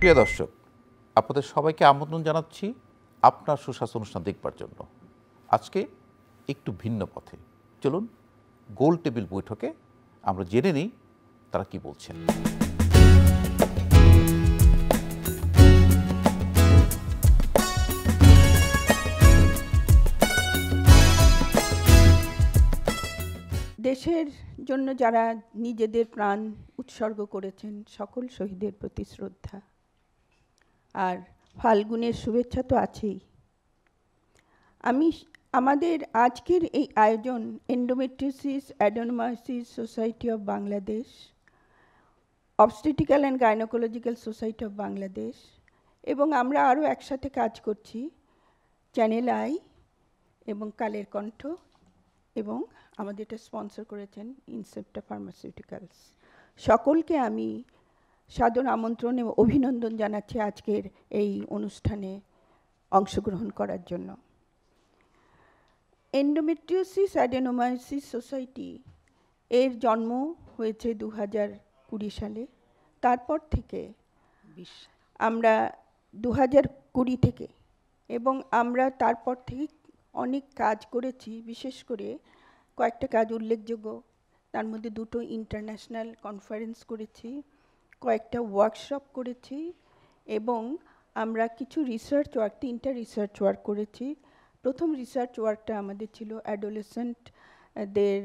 প্রিয় দর্শক, আপনাদের সবাইকে আমন্ত্রণ জানাচ্ছি আপনার সুস্বাস্থ্য অনুষ্ঠান দেখবার জন্য। আজকে একটু ভিন্ন পথে চলুন গোল টেবিল বৈঠকে আমরা জেনে নিই তারা কি বলছেন। দেশের জন্য যারা নিজেদের প্রাণ উৎসর্গ করেছেন সকল শহীদের প্রতি শ্রদ্ধা, আর ফাল্গুনের শুভেচ্ছা তো আছেই। আমাদের আজকের এই আয়োজন endometriosis adenomyosis society of Bangladesh, obstetrical and gynaecological society of Bangladesh এবং আমরা আরও একসাথে কাজ করছি চ্যানেল আই এবং কালের কণ্ঠ, এবং আমাদের এটা স্পন্সর করেছেন ইনসেপ্টা ফার্মাসিউটিক্যালস। সকলকে আমি সাদর আমন্ত্রণ এবং অভিনন্দন জানাচ্ছি আজকের এই অনুষ্ঠানে অংশগ্রহণ করার জন্য। এন্ডোমেট্রিওসিস অ্যাডেনোমায়োসিস সোসাইটি এর জন্ম হয়েছে 2020 সালে। তারপর থেকে আমরা 2020 থেকে এবং আমরা তারপর থেকে অনেক কাজ করেছি। বিশেষ করে কয়েকটা কাজ উল্লেখযোগ্য, তার মধ্যে দুটো ইন্টারন্যাশনাল কনফারেন্স করেছি, কয়েকটা ওয়ার্কশপ করেছি এবং আমরা কিছু রিসার্চ ওয়ার্ক, 3টা রিসার্চ ওয়ার্ক করেছি। প্রথম রিসার্চ ওয়ার্কটা আমাদের ছিল অ্যাডোলেসেন্টদের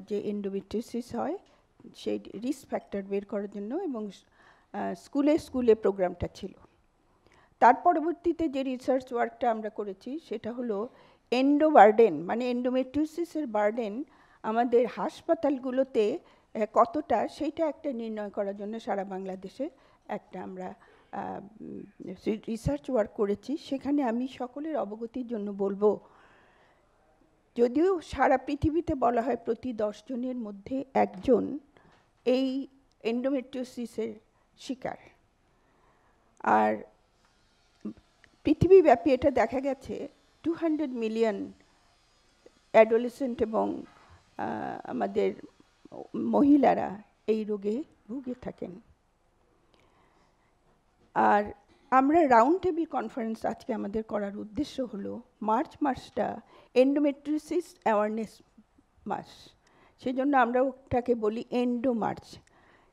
যে এন্ডোমেট্রিওসিস হয় সেই রিস্ক ফ্যাক্টর বের করার জন্য, এবং স্কুলে প্রোগ্রামটা ছিল। তার পরবর্তীতে যে রিসার্চ ওয়ার্কটা আমরা করেছি সেটা হলো এন্ডোবার্ডেন, মানে এন্ডোমেট্রিওসিসের বার্ডেন আমাদের হাসপাতালগুলোতে কতটা, সেইটা একটা নির্ণয় করার জন্য সারা বাংলাদেশে একটা আমরা রিসার্চ ওয়ার্ক করেছি। সেখানে আমি সকলের অবগতির জন্য বলবো, যদিও সারা পৃথিবীতে বলা হয় প্রতি 10 জনের মধ্যে একজন এই এন্ডোমেট্রিওসিসের শিকার, আর পৃথিবীব্যাপী এটা দেখা গেছে 200 মিলিয়ন অ্যাডোলেসেন্ট এবং আমাদের মহিলারা এই রোগে ভুগে থাকেন। আর আমরা রাউন্ড টেবিল কনফারেন্স আজকে আমাদের করার উদ্দেশ্য হলো মার্চ মাসটা এন্ডোমেট্রিওসিস অ্যাওয়ারনেস মাস, সেই জন্য আমরা ওটাকে বলি এন্ডো মার্চ।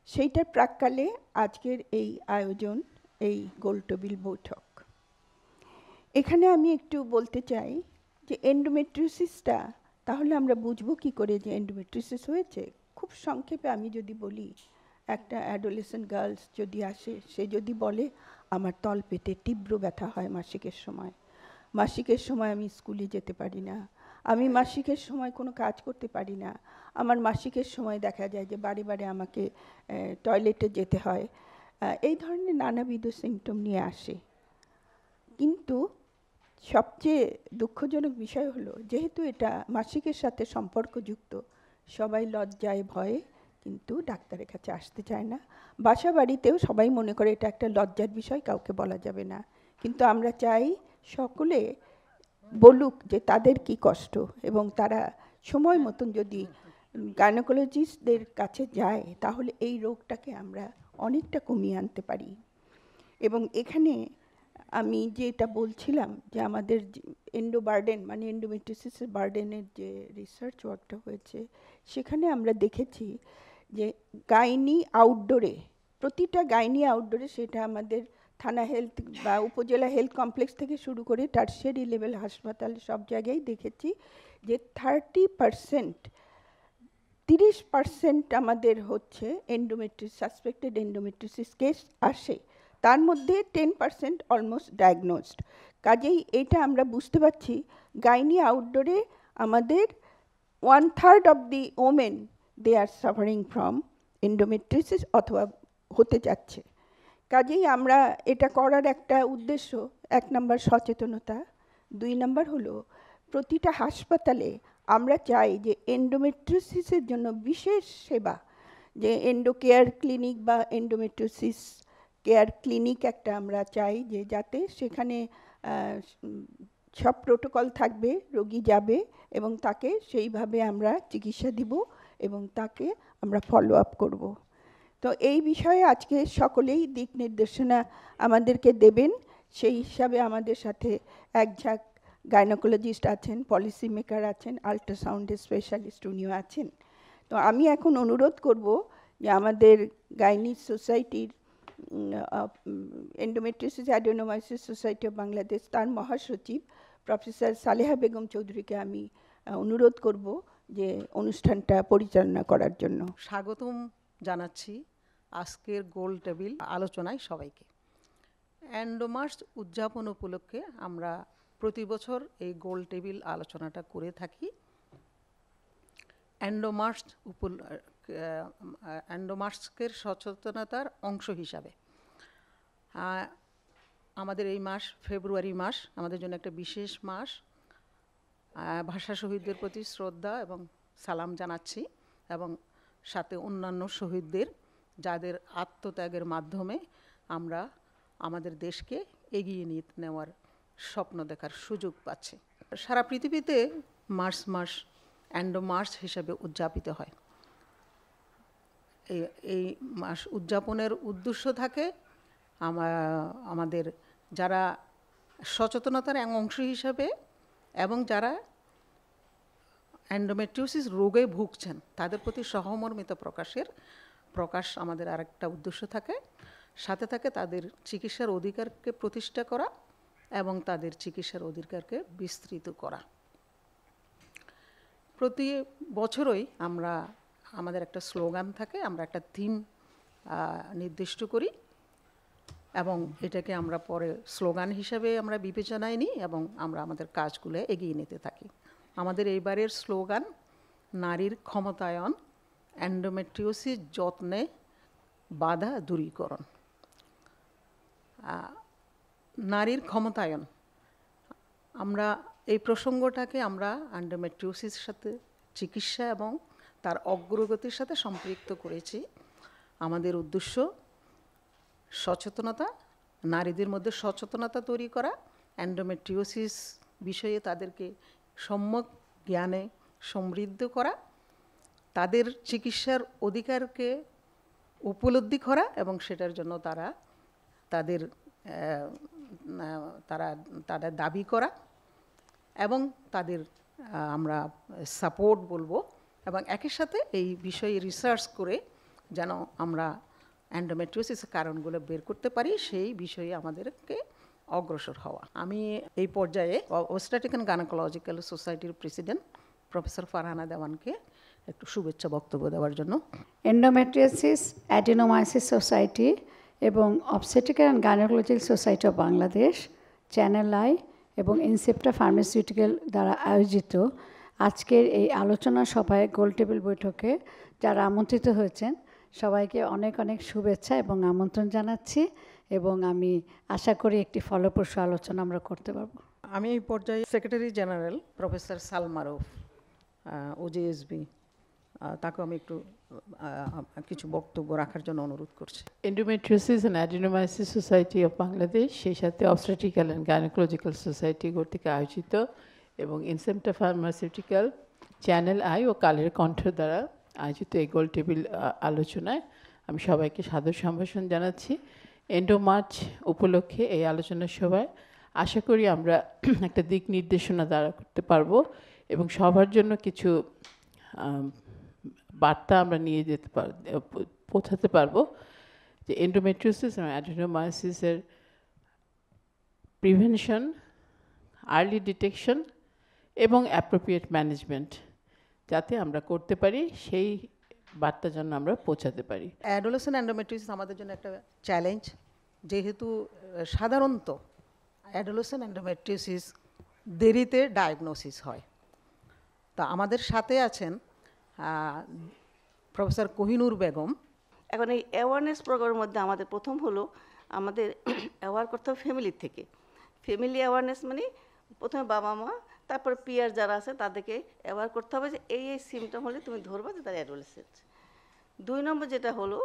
সেইটার প্রাক্কালে আজকের এই আয়োজন, এই গোল টেবিল বৈঠক। এখানে আমি একটু বলতে চাই যে এন্ডোমেট্রিওসিসটা তাহলে আমরা বুঝবো কি করে যে এন্ডোমেট্রিওসিস হয়েছে। খুব সংক্ষেপে আমি যদি বলি, একটা অ্যাডোলেসেন্ট গার্লস যদি আসে, সে যদি বলে আমার তল পেটে তীব্র ব্যথা হয় মাসিকের সময় আমি স্কুলে যেতে পারি না, আমি মাসিকের সময় কোনো কাজ করতে পারি না, আমার মাসিকের সময় দেখা যায় যে বারে বারে আমাকে টয়লেটে যেতে হয়, এই ধরনের নানাবিধ সিমটম নিয়ে আসে। কিন্তু সবচেয়ে দুঃখজনক বিষয় হলো, যেহেতু এটা মাসিকের সাথে সম্পর্কযুক্ত, সবাই লজ্জায় ভয়ে কিন্তু ডাক্তারের কাছে আসতে চায় না। বাসা বাড়িতেও সবাই মনে করে এটা একটা লজ্জার বিষয়, কাউকে বলা যাবে না। কিন্তু আমরা চাই সকলে বলুক যে তাদের কি কষ্ট, এবং তারা সময় মতন যদি গাইনোকোলজিস্টদের কাছে যায় তাহলে এই রোগটাকে আমরা অনেকটা কমিয়ে আনতে পারি। এবং এখানে আমি যেটা বলছিলাম যে আমাদের এন্ডোবার্ডেন মানে এন্ডোমেট্রিওসিসের বার্ডেনের যে রিসার্চ ওয়ার্কটা হয়েছে, সেখানে আমরা দেখেছি যে গাইনি আউটডোরে, প্রতিটা গাইনি আউটডোরে, সেটা আমাদের থানা হেলথ বা উপজেলা হেলথ কমপ্লেক্স থেকে শুরু করে টার্সিয়ারি লেভেল হাসপাতাল সব জায়গায় দেখেছি যে 30% আমাদের হচ্ছে সাসপেক্টেড এন্ডোমেট্রিওসিস কেস আসে, তার মধ্যে 10% অলমোস্ট ডায়াগনোজড। কাজেই এটা আমরা বুঝতে পারছি গাইনি আউটডোরে আমাদের 1/3 of the women they are suffering from endometriosis অথবা হতে যাচ্ছে। কাজেই আমরা এটা করার একটা উদ্দেশ্য, 1 নম্বর সচেতনতা, 2 নম্বর হলো প্রতিটা হাসপাতালে আমরা চাই যে এন্ডোমেট্রিওসিসের জন্য বিশেষ সেবা, যে এন্ডো কেয়ার ক্লিনিক বা এন্ডোমেট্রিওসিস কেয়ার ক্লিনিক একটা আমরা চাই, যে যাতে সেখানে সব প্রোটোকল থাকবে, রোগী যাবে এবং তাকে সেইভাবে আমরা চিকিৎসা দিব এবং তাকে আমরা ফলো আপ করব। তো এই বিষয়ে আজকে সকলেই দিক নির্দেশনা আমাদেরকে দেবেন। সেই হিসাবে আমাদের সাথে এক ঝাঁক গাইনোকোলজিস্ট আছেন, পলিসি মেকার আছেন, আল্ট্রাসাউন্ডের স্পেশালিস্ট উনিও আছেন। তো আমি এখন অনুরোধ করব যে আমাদের গাইনি সোসাইটির এন্ডোমেট্রিওসিস অ্যাডেনোমাইসিস সোসাইটি অফ বাংলাদেশ তার মহাসচিব প্রফেসর সালেহা বেগম চৌধুরীকে আমি অনুরোধ করব যে অনুষ্ঠানটা পরিচালনা করার জন্য। স্বাগতম জানাচ্ছি আজকের গোল টেবিল আলোচনায় সবাইকে। এন্ডোমার্স উদযাপন উপলক্ষে আমরা প্রতি বছর এই গোল টেবিল আলোচনাটা করে থাকি। এন্ডোমার্সকের সচেতনতার অংশ হিসাবে আমাদের এই মাস ফেব্রুয়ারি মাস আমাদের জন্য একটা বিশেষ মাস। ভাষা শহীদদের প্রতি শ্রদ্ধা এবং সালাম জানাচ্ছি, এবং সাথে অন্যান্য শহীদদের যাদের আত্মত্যাগের মাধ্যমে আমরা আমাদের দেশকে এগিয়ে নেওয়ার স্বপ্ন দেখার সুযোগ পাচ্ছি। সারা পৃথিবীতে মার্চ মাস এন্ডোমার্স হিসেবে উদযাপিত হয়। এই মাস উদযাপনের উদ্দেশ্য থাকে আমাদের যারা সচেতনতার এক অংশ হিসাবে এবং যারা এন্ডোমেট্রিওসিস রোগে ভুগছেন তাদের প্রতি সহমর্মিতা প্রকাশ আমাদের আরেকটা উদ্দেশ্য থাকে। সাথে থাকে তাদের চিকিৎসার অধিকারকে প্রতিষ্ঠা করা এবং তাদের চিকিৎসার অধিকারকে বিস্তৃত করা। প্রতি বছরই আমাদের একটা স্লোগান থাকে, আমরা একটা থিম নির্দিষ্ট করি এবং এটাকে আমরা পরে স্লোগান হিসাবে আমরা বিবেচনায় নিই এবং আমরা আমাদের কাজগুলো এগিয়ে নিতে থাকি। আমাদের এইবারের স্লোগান নারীর ক্ষমতায়ন, এন্ডোমেট্রিওসিস যত্নে বাধা দূরীকরণ। নারীর ক্ষমতায়ন, আমরা এই প্রসঙ্গটাকে আমরা এন্ডোমেট্রিওসিসের সাথে চিকিৎসা এবং তার অগ্রগতির সাথে সম্পৃক্ত করেছি। আমাদের উদ্দেশ্য সচেতনতা, নারীদের মধ্যে সচেতনতা তৈরি করা, এন্ডোমেট্রিওসিস বিষয়ে তাদেরকে সম্যক জ্ঞানে সমৃদ্ধ করা, তাদের চিকিৎসার অধিকারকে উপলব্ধি করা এবং সেটার জন্য তারা দাবি করা এবং তাদের আমরা সাপোর্ট বলবো, এবং একই সাথে এই বিষয়ে রিসার্চ করে যেন আমরা এন্ডোমেট্রিওসিসের কারণগুলো বের করতে পারি সেই বিষয়ে আমাদেরকে অগ্রসর হওয়া। আমি এই পর্যায়ে ওস্টাটিক অ্যান্ড গাইনোকোলজিক্যাল সোসাইটির প্রেসিডেন্ট প্রফেসর ফারহানা দেওয়ানকে একটু শুভেচ্ছা বক্তব্য দেওয়ার জন্য। এন্ডোমেট্রিওসিস অ্যাডেনোমাইসিস সোসাইটি এবং obstetric and gynaecological society of Bangladesh, channel I এবং ইনসেপ্টা ফার্মাসিউটিক্যাল দ্বারা আয়োজিত আজকের এই আলোচনা সভায় গোল টেবিল বৈঠকে যারা আমন্ত্রিত হয়েছেন সবাইকে অনেক অনেক শুভেচ্ছা এবং আমন্ত্রণ জানাচ্ছি, এবং আমি আশা করি একটি ফলপ্রসূ আলোচনা আমরা করতে পারবো। আমি এই পর্যায়ে secretary general professor Salmaruf OGSB, তাকে আমি একটু কিছু বক্তব্য রাখার জন্য অনুরোধ করছি। Endometriosis and adenomyosis society of Bangladesh, সেই সাথে অবস্টেট্রিক্যাল অ্যান্ড গাইনোকোলজিক্যাল সোসাইটি কর্তৃক আয়োজিত এবং ইনসেপ্টা ফার্মাসিউটিক্যাল, চ্যানেল আই ও কালের কণ্ঠ দ্বারা আয়োজিত এই গোল টেবিল আলোচনায় আমি সবাইকে সাদর সম্ভাষণ জানাচ্ছি। এন্ডোমার্চ উপলক্ষে এই আলোচনা সভায় আশা করি আমরা একটা দিক নির্দেশনা দ্বারা করতে পারবো এবং সবার জন্য কিছু বার্তা আমরা নিয়ে পৌঁছাতে পারবো যে এন্ডোমেট্রিওসিস এবং অ্যাডেনোমাইসিসের প্রিভেনশন, আর্লি ডিটেকশন এবং অ্যাপ্রোপ্রিয়েট ম্যানেজমেন্ট যাতে আমরা করতে পারি সেই বার্তা যেন আমরা পৌঁছাতে পারি। অ্যাডোলেসেন্ট এন্ডোমেট্রিওসিস আমাদের জন্য একটা চ্যালেঞ্জ, যেহেতু সাধারণত অ্যাডোলেসেন্ট এন্ডোমেট্রিওসিস দেরিতে ডায়াগনোসিস হয়। তা আমাদের সাথে আছেন প্রফেসর কোহিনুর বেগম। এখন এই অ্যাওয়ারনেস প্রোগ্রামের মধ্যে আমাদের প্রথম হলো আমাদের অ্যাওয়ার করতে হবে ফ্যামিলির থেকে। ফ্যামিলি অ্যাওয়ারনেস মানে প্রথমে বাবা মা, তারপরে পিয়ার যারা আছে তাদেরকে অ্যাওয়ার করতে হবে যে এই সিমটম হলে তুমি ধরবা যে তার অ্যাডোলেসেন্ট। 2 নম্বর যেটা হলো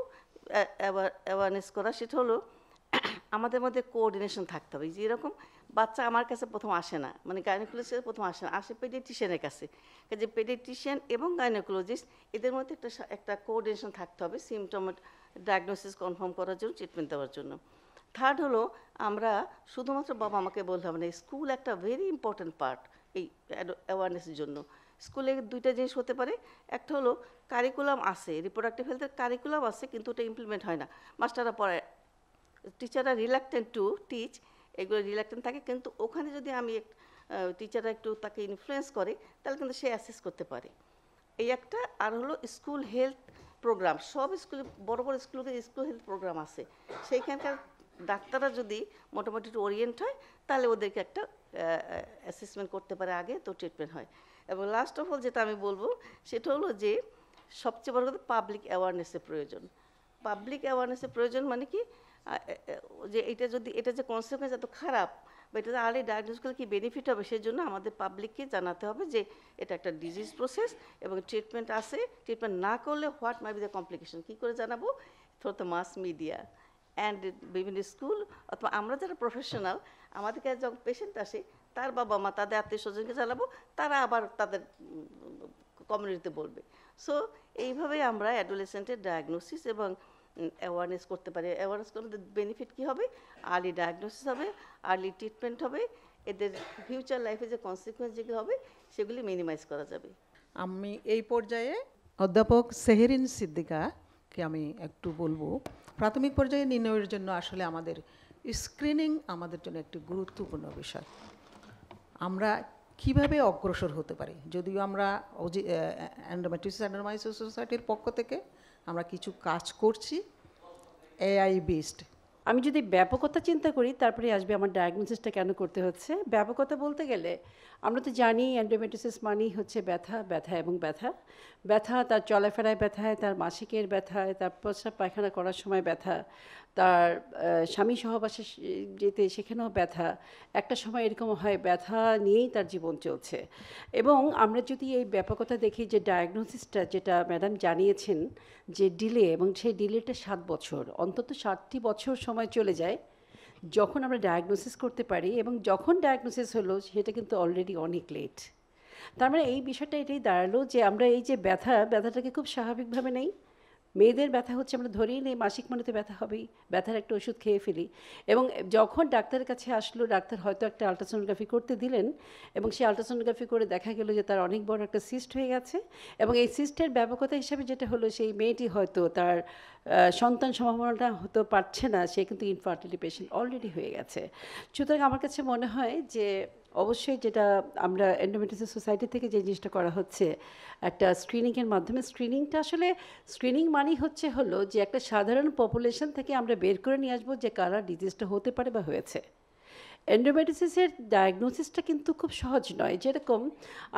অ্যাওয়ারনেস করা, সেটা হলো আমাদের মধ্যে কোঅর্ডিনেশন থাকতে হবে। যেরকম বাচ্চা আমার কাছে প্রথম আসে না, মানে গাইনোকোলজিস্টের প্রথম আসে না, আসে পেডিয়াট্রিশিয়ানের কাছে। কাজে পেডিয়াট্রিশিয়ান এবং গাইনোকোলজিস্ট এদের মধ্যে একটা কোঅর্ডিনেশন থাকতে হবে সিমটম ডায়াগনোসিস কনফার্ম করার জন্য, ট্রিটমেন্ট দেওয়ার জন্য। থার্ড হলো আমরা শুধুমাত্র বাবা আমাকে বলতে হবে না, স্কুল একটা ভেরি ইম্পর্ট্যান্ট পার্ট এই অ্যাওয়ারনেসের জন্য। স্কুলে দুইটা জিনিস হতে পারে, একটা হলো কারিকুলাম আছে, রিপ্রোডাক্টিভ হেলথের কারিকুলাম আছে, কিন্তু ওটা ইমপ্লিমেন্ট হয় না, মাস্টাররা পড়ায়, টিচাররা রিল্যাক্টেন্ট টু টিচ, এগুলো রিল্যাক্টেন্ট থাকে, কিন্তু ওখানে যদি আমি টিচাররা একটু তাকে ইনফ্লুয়েন্স করে তাহলে কিন্তু সে অ্যাসেস করতে পারে। এই একটা। আর হলো স্কুল হেলথ প্রোগ্রাম, সব স্কুলে বড় বড় স্কুলে স্কুল হেলথ প্রোগ্রাম আছে, সেইখানকার ডাক্তাররা যদি মোটামুটি একটু ওরিয়েন্ট হয় তাহলে ওদেরকে একটা অ্যাসেসমেন্ট করতে পারে আগে, তো ট্রিটমেন্ট হয়। এবং লাস্ট অফ অল যেটা আমি বলবো সেটা হলো যে সবচেয়ে বড় কথা পাবলিক অ্যাওয়ারনেসের প্রয়োজন। পাবলিক অ্যাওয়ারনেসের প্রয়োজন মানে কি, যে এটা যে কনসিকুয়েন্স এত খারাপ বা এটা আর্লি ডায়াগনোস করলে কি বেনিফিট হবে, সেই জন্য আমাদের পাবলিককে জানাতে হবে যে এটা একটা ডিজিজ প্রসেস এবং ট্রিটমেন্ট আছে, ট্রিটমেন্ট না করলে what may be the complication. কী করে জানাবো? Through the mass media and বিভিন্ন স্কুল, অথবা আমরা যারা প্রফেশনাল, আমাদের কাছে যখন পেশেন্ট আসে তার বাবা মা তাদের আত্মীয় স্বজনকে জানাবো, তারা আবার তাদের কমিউনিটিতে বলবে। সো এইভাবে আমরা অ্যাডোলেসেন্টের ডায়াগনোসিস এবং অ্যাওয়ারনেস করতে পারি। অ্যাওয়ারনেস করলে বেনিফিট কী হবে? আর্লি ডায়াগনোসিস হবে, আর্লি ট্রিটমেন্ট হবে, এদের ফিউচার লাইফে যে কনসিকুয়েন্স যেগুলো হবে সেগুলি মিনিমাইজ করা যাবে। আমি এই পর্যায়ে অধ্যাপক সেহেরিন সিদ্দিকাকে আমি একটু বলবো, প্রাথমিক পর্যায়ে নির্ণয়ের জন্য আসলে আমাদের স্ক্রিনিং আমাদের জন্য একটি গুরুত্বপূর্ণ বিষয়। আমরা কিভাবে অগ্রসর হতে পারি, যদিও আমরা এন্ডোমেট্রিওসিস অ্যাডেনোমাইসিস সোসাইটির পক্ষ থেকে আমরা কিছু কাজ করছি এআই বেসড। আমি যদি ব্যাপকতা চিন্তা করি তারপরে আসবে আমার ডায়াগনোসিসটা কেন করতে হচ্ছে। ব্যাপকতা বলতে গেলে আমরা তো জানি এন্ডোমেট্রিওসিস মানেই হচ্ছে ব্যথা, ব্যথা এবং ব্যথা। ব্যথা তার চলাফেরায় ব্যথায়, তার মাসিকের ব্যথায়, তার প্রস্রাব পায়খানা করার সময় ব্যথা, তার স্বামী সহবাসে যেতে সেখানেও ব্যথা। একটা সময় এরকম হয় ব্যথা নিয়েই তার জীবন চলছে। এবং আমরা যদি এই ব্যাপকতা দেখি যে ডায়াগনোসিসটা যেটা ম্যাডাম জানিয়েছেন যে ডিলে, এবং সেই ডিলেটা 7 বছর, অন্তত 7টি বছর সময় চলে যায় যখন আমরা ডায়াগনোসিস করতে পারি, এবং যখন ডায়াগনোসিস হলো সেটা কিন্তু অলরেডি অনেক লেট। তার মানে এই বিষয়টা এটাই দাঁড়ালো যে আমরা এই যে ব্যথাটাকে খুব স্বাভাবিকভাবে নেই। মেয়েদের ব্যথা হচ্ছে আমরা ধরেই নেই মাসিক মানে তো ব্যথা হবেই, ব্যথার একটা ওষুধ খেয়ে ফেলি। এবং যখন ডাক্তারের কাছে আসলো, ডাক্তার হয়তো একটা আলট্রাসোনোগ্রাফি করতে দিলেন, এবং সেই আলট্রাসোনোগ্রাফি করে দেখা গেল যে তার অনেক বড় একটা সিস্ট হয়ে গেছে, এবং এই সিস্টের ব্যাপকতা হিসাবে যেটা হলো সেই মেয়েটি হয়তো তার সন্তান সম্ভাবনাটা হতে পারছে না, সে কিন্তু ইনফার্টিলিটি পেশেন্ট অলরেডি হয়ে গেছে। সুতরাং আমার কাছে মনে হয় যে অবশ্যই যেটা আমরা এন্ডোমেট্রিওসিস সোসাইটি থেকে যে জিনিসটা করা হচ্ছে একটা স্ক্রিনিংয়ের মাধ্যমে, স্ক্রিনিংটা আসলে স্ক্রিনিং মানেই হলো যে একটা সাধারণ পপুলেশন থেকে আমরা বের করে নিয়ে আসবো যে কারা ডিজিজটা হতে পারে বা হয়েছে। এন্ডোমেট্রিওসিসের ডায়াগনোসিসটা কিন্তু খুব সহজ নয়। যেরকম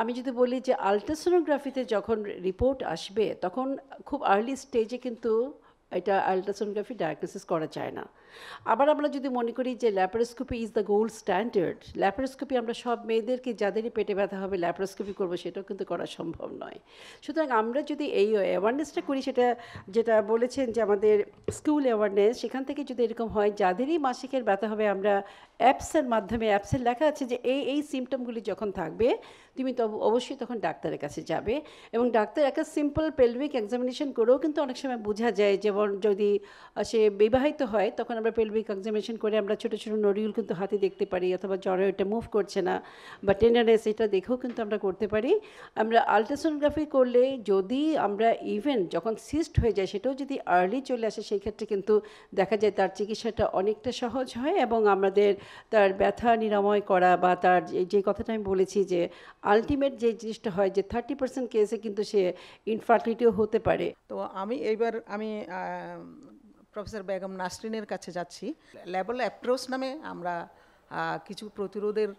আমি যদি বলি যে আলট্রাসোনোগ্রাফিতে যখন রিপোর্ট আসবে তখন খুব আর্লি স্টেজে কিন্তু এটা আলট্রাসোনোগ্রাফি ডায়াগনোসিস করা যায় না। আবার আমরা যদি মনে করি যে laparoscopy is the gold standard, laparoscopy আমরা সব মেয়েদেরকে যাদেরই পেটে ব্যথা হবে ল্যাপারোস্কোপি করবো, সেটাও কিন্তু করা সম্ভব নয়। সুতরাং আমরা যদি এই অ্যাওয়ারনেসটা করি, সেটা যেটা বলেছেন যে আমাদের স্কুল অ্যাওয়ারনেস, সেখান থেকে যদি এরকম হয় যাদেরই মাসিকের ব্যথা হবে, আমরা অ্যাপসের মাধ্যমে, অ্যাপসে লেখা আছে যে এই সিমটমগুলি যখন থাকবে তুমি তো অবশ্যই তখন ডাক্তারের কাছে যাবে, এবং ডাক্তার একটা সিম্পল পেলভিক এক্সামিনেশন করেও কিন্তু অনেক সময় বোঝা যায়। যেমন যদি সে বিবাহিত হয় তখন আমরা পেলভিক এক্সামিনেশন করে আমরা ছোটো ছোটো নডিউল কিন্তু হাতে দেখতে পারি, অথবা জ্বরে এটা মুভ করছে না বা টেন্ডারনেস, এটা দেখেও কিন্তু আমরা করতে পারি। আমরা আলট্রাসোনোগ্রাফি করলে যদি আমরা ইভেন যখন সিস্ট হয়ে যায় সেটাও যদি আর্লি চলে আসে, সেই ক্ষেত্রে কিন্তু দেখা যায় তার চিকিৎসাটা অনেকটা সহজ হয়, এবং আমাদের তার ব্যথা নিরাময় করা বা তার যে কথাটা আমি বলেছি যে আলটিমেট যে জিনিসটা হয় যে 30% কেসে কিন্তু সে ইনফার্টিলিটিও হতে পারে। তো আমি প্রফেসর বেগম নাসরিনের কাছে যাচ্ছি। লেবেল অ্যাপ্রোচ নামে আমরা কিছু প্রতিরোধের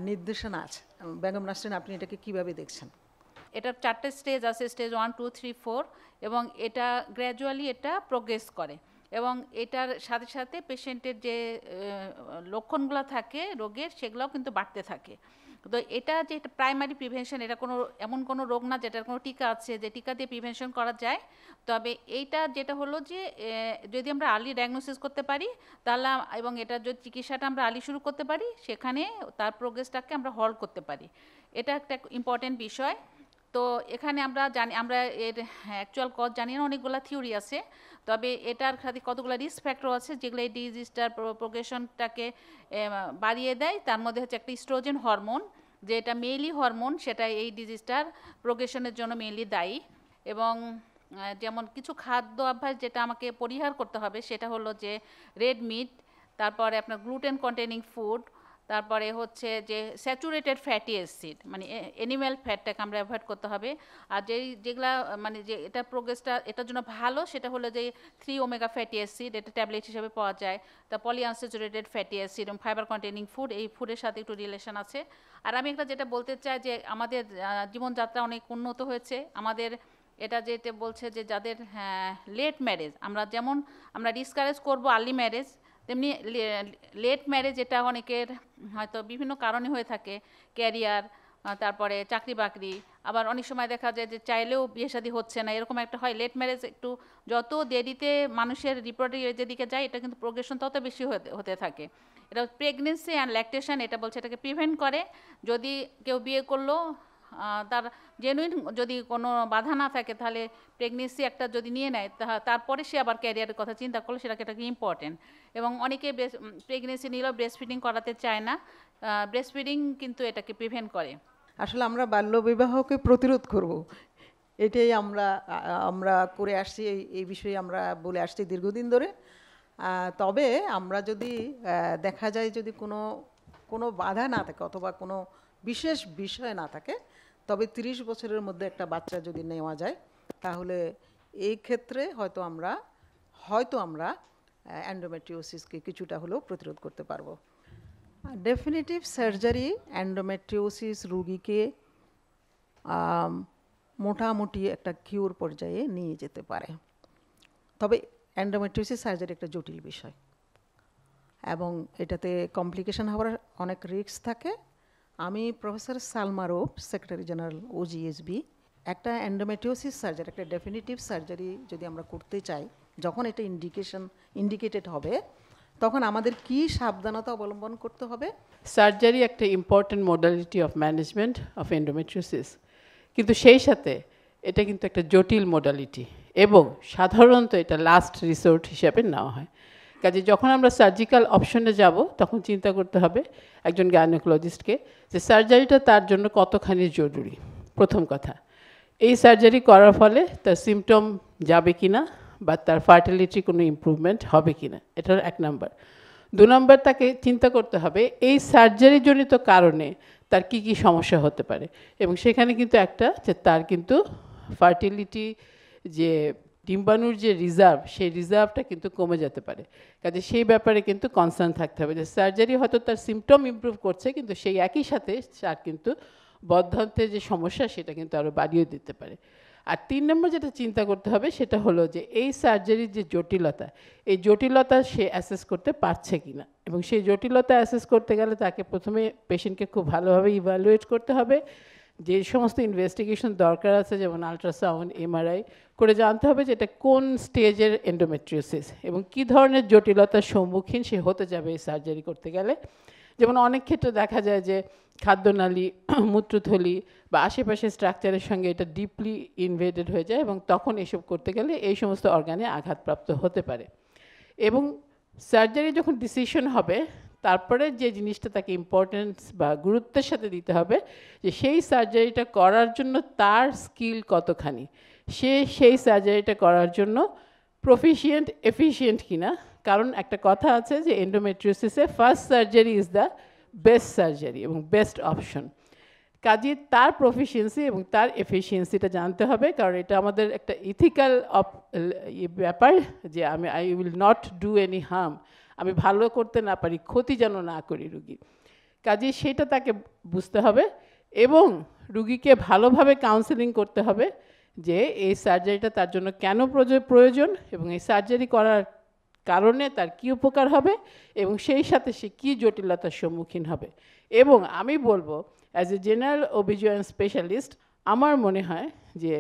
নির্দেশনা আছে। বেগম নাসরিন, আপনি এটাকে কিভাবে দেখছেন? এটার 4টে স্টেজ আছে, স্টেজ 1, 2, 3, 4, এবং এটা গ্র্যাজুয়ালি এটা প্রোগ্রেস করে, এবং এটার সাথে সাথে পেশেন্টের যে লক্ষণগুলো থাকে রোগের সেগুলোও কিন্তু বাড়তে থাকে। তো এটা যে প্রাইমারি প্রিভেনশন, এটা কোনো এমন কোনো রোগ না যেটার কোনো টিকা আছে যে টিকা দিয়ে প্রিভেনশন করা যায়। তবে এইটা যেটা হলো যে যদি আমরা আর্লি ডায়াগনোসিস করতে পারি তাহলে, এবং এটা যদি চিকিৎসাটা আমরা আর্লি শুরু করতে পারি, সেখানে তার প্রোগ্রেসটাকে আমরা হল্ট করতে পারি। এটা একটা ইম্পর্টেন্ট বিষয়। তো এখানে আমরা জানি, আমরা এর অ্যাকচুয়াল কজ জানি না, অনেকগুলো থিওরি আছে, তবে এটার সাথে কতগুলো রিস্ক ফ্যাক্টর আছে যেগুলো এই ডিজিজটার প্রোগ্রেশনটাকে বাড়িয়ে দেয়। তার মধ্যে হচ্ছে একটা ইস্ট্রোজেন হরমোন, যে এটা মেইলি হরমোন, সেটা এই ডিজিজটার প্রোগ্রেশনের জন্য মেইনলি দায়ী। এবং যেমন কিছু খাদ্য অভ্যাস যেটা আমাকে পরিহার করতে হবে সেটা হলো যে রেড মিট, তারপরে আপনার গ্লুটেন কন্টেনিং ফুড, তারপরে হচ্ছে যে স্যাচুরেটেড ফ্যাটি অ্যাসিড, মানে অ্যানিম্যাল ফ্যাটটাকে আমরা অ্যাভয়েড করতে হবে। আর যেগুলা মানে যে এটা প্রোগ্রেসটা এটার জন্য ভালো সেটা হলো যে 3 ওমেগা ফ্যাটি অ্যাসিড, এটা ট্যাবলেট হিসেবে পাওয়া যায়। তা পলিআনস্যাচুরেটেড ফ্যাটি অ্যাসিড এবং ফাইবার কন্টেনিং ফুড, এই ফুডের সাথে একটু রিলেশন আছে। আর আমি একটা যেটা বলতে চাই যে আমাদের জীবনযাত্রা অনেক উন্নত হয়েছে। আমাদের এটা যেটা বলছে যে যাদের লেট ম্যারেজ, আমরা ডিসকারেজ করব আর্লি ম্যারেজ, তেমনি লেট ম্যারেজ এটা অনেকের হয়তো বিভিন্ন কারণে হয়ে থাকে, ক্যারিয়ার, তারপরে চাকরি বাকরি, আবার অনেক সময় দেখা যায় যে চাইলেও বিয়ে শাদী হচ্ছে না, এরকম একটা হয়। লেট ম্যারেজ একটু যত দেরিতে মানুষের রিপ্রোডাক্টিভ এজের দিকে যায়, এটা কিন্তু প্রোগ্রেশন তত বেশি হতে থাকে। এটা প্রেগনেন্সি অ্যান্ড ল্যাকটেশন, এটা বলছে এটাকে প্রিভেন্ট করে। যদি কেউ বিয়ে করলো, তার জেনুইন যদি কোনো বাধা না থাকে, তাহলে প্রেগনেন্সি একটা যদি নিয়ে নেয়, তারপরে সে আবার ক্যারিয়ারের কথা চিন্তা করলে এটাকে ইম্পর্টেন্ট। এবং অনেকে প্রেগনেন্সি নিলেও ব্রেস্ট ফিডিং করাতে চায় না, ব্রেস্ট ফিডিং কিন্তু এটাকে প্রিভেন্ট করে। আসলে আমরা বাল্যবিবাহকে প্রতিরোধ করব, এটাই আমরা করে আসছি, এই বিষয়ে আমরা বলে আসছি দীর্ঘদিন ধরে। তবে আমরা যদি দেখা যায় যদি কোনো বাধা না থাকে অথবা কোনো বিশেষ বিষয় না থাকে, তবে 30 বছরের মধ্যে একটা বাচ্চা যদি নেওয়া যায়, তাহলে এই ক্ষেত্রে হয়তো আমরা এন্ডোমেট্রিওসিসকে কিছুটা হলেও প্রতিরোধ করতে পারবো। ডেফিনিটিভ সার্জারি এন্ডোমেট্রিওসিস রোগীকে মোটামুটি একটা কিউর পর্যায়ে নিয়ে যেতে পারে। তবে এন্ডোমেট্রিওসিস সার্জারি একটা জটিল বিষয় এবং এটাতে কমপ্লিকেশন হওয়ার অনেক রিস্ক থাকে। আমি প্রফেসর সালমা রূপ, সেক্রেটারি জেনারেল OGSB, একটা এন্ডোমেট্রিওসিস সার্জারি, একটা ডেফিনিটিভ সার্জারি যদি আমরা করতে চাই, যখন এটা ইন্ডিকেটেড হবে, তখন আমাদের কি সাবধানতা অবলম্বন করতে হবে? সার্জারি একটা important modality of management of endometriosis, কিন্তু সেই সাথে এটা কিন্তু একটা জটিল মডালিটি এবং সাধারণত এটা লাস্ট রিসোর্ট হিসাবে নেওয়া হয়। কাজে যখন আমরা সার্জিক্যাল অপশনে যাব, তখন চিন্তা করতে হবে একজন গাইনোকোলজিস্টকে যে সার্জারিটা তার জন্য কতখানি জরুরি। প্রথম কথা, এই সার্জারি করার ফলে তার সিমটম যাবে কিনা বা তার ফার্টিলিটি কোনো ইমপ্রুভমেন্ট হবে কিনা, এটার 1 নাম্বার। 2 নাম্বার, তাকে চিন্তা করতে হবে এই সার্জারিজনিত কারণে তার কি কি সমস্যা হতে পারে, এবং সেখানে কিন্তু একটা যে তার কিন্তু ফার্টিলিটি যে ডিম্বাণুর যে রিজার্ভ, সেই রিজার্ভটা কিন্তু কমে যেতে পারে। কাজে সেই ব্যাপারে কিন্তু কনসার্ন থাকতে হবে যে সার্জারি হয়তো তার সিমটম ইমপ্রুভ করছে, কিন্তু সেই একই সাথে তার কিন্তু বদ্ধান্তের যে সমস্যা সেটা কিন্তু আরও বাড়িয়ে দিতে পারে। আর 3 নম্বর যেটা চিন্তা করতে হবে সেটা হলো যে এই সার্জারির যে জটিলতা, এই জটিলতা সে অ্যাসেস করতে পারছে কিনা, এবং সেই জটিলতা অ্যাসেস করতে গেলে তাকে প্রথমে পেশেন্টকে খুব ভালোভাবে ইভ্যালুয়েট করতে হবে। যে সমস্ত ইনভেস্টিগেশন দরকার আছে, যেমন আলট্রাসাউন্ড, MRI করে জানতে হবে যে এটা কোন স্টেজের এন্ডোমেট্রিওসিস এবং কী ধরনের জটিলতার সম্মুখীন সে হতে যাবে এই সার্জারি করতে গেলে। যেমন অনেক ক্ষেত্রে দেখা যায় যে খাদ্যনালী, মূত্রথলি বা আশেপাশের স্ট্রাকচারের সঙ্গে এটা ডিপলি ইনভেডেড হয়ে যায়, এবং তখন এসব করতে গেলে এই সমস্ত অর্গানে আঘাতপ্রাপ্ত হতে পারে। এবং সার্জারি যখন ডিসিশন হবে, তারপরে যে জিনিসটা তাকে ইম্পর্টেন্স বা গুরুত্বের সাথে দিতে হবে যে সেই সার্জারিটা করার জন্য তার স্কিল কতখানি, সেই সার্জারিটা করার জন্য প্রফিশিয়েন্ট, এফিশিয়েন্ট কিনা। কারণ একটা কথা আছে যে এন্ডোমেট্রিওসিসে first surgery is the best surgery এবং বেস্ট অপশন। কাজে তার প্রফিসিয়েন্সি এবং তার এফিসিয়েন্সিটা জানতে হবে, কারণ এটা আমাদের একটা ইথিক্যাল ব্যাপার যে I will not do any harm, আমি ভালো করতে না পারি, ক্ষতি যেন না করি রুগী। কাজে সেটা তাকে বুঝতে হবে এবং রুগীকে ভালোভাবে কাউন্সেলিং করতে হবে যে এই সার্জারিটা তার জন্য কেন প্রয়োজন এবং এই সার্জারি করার কারণে তার কী উপকার হবে এবং সেই সাথে সে কী জটিলতার সম্মুখীন হবে। এবং আমি বলবো অ্যাজ এ জেনারেল ওবিজিওয়ান স্পেশালিস্ট আমার মনে হয় যে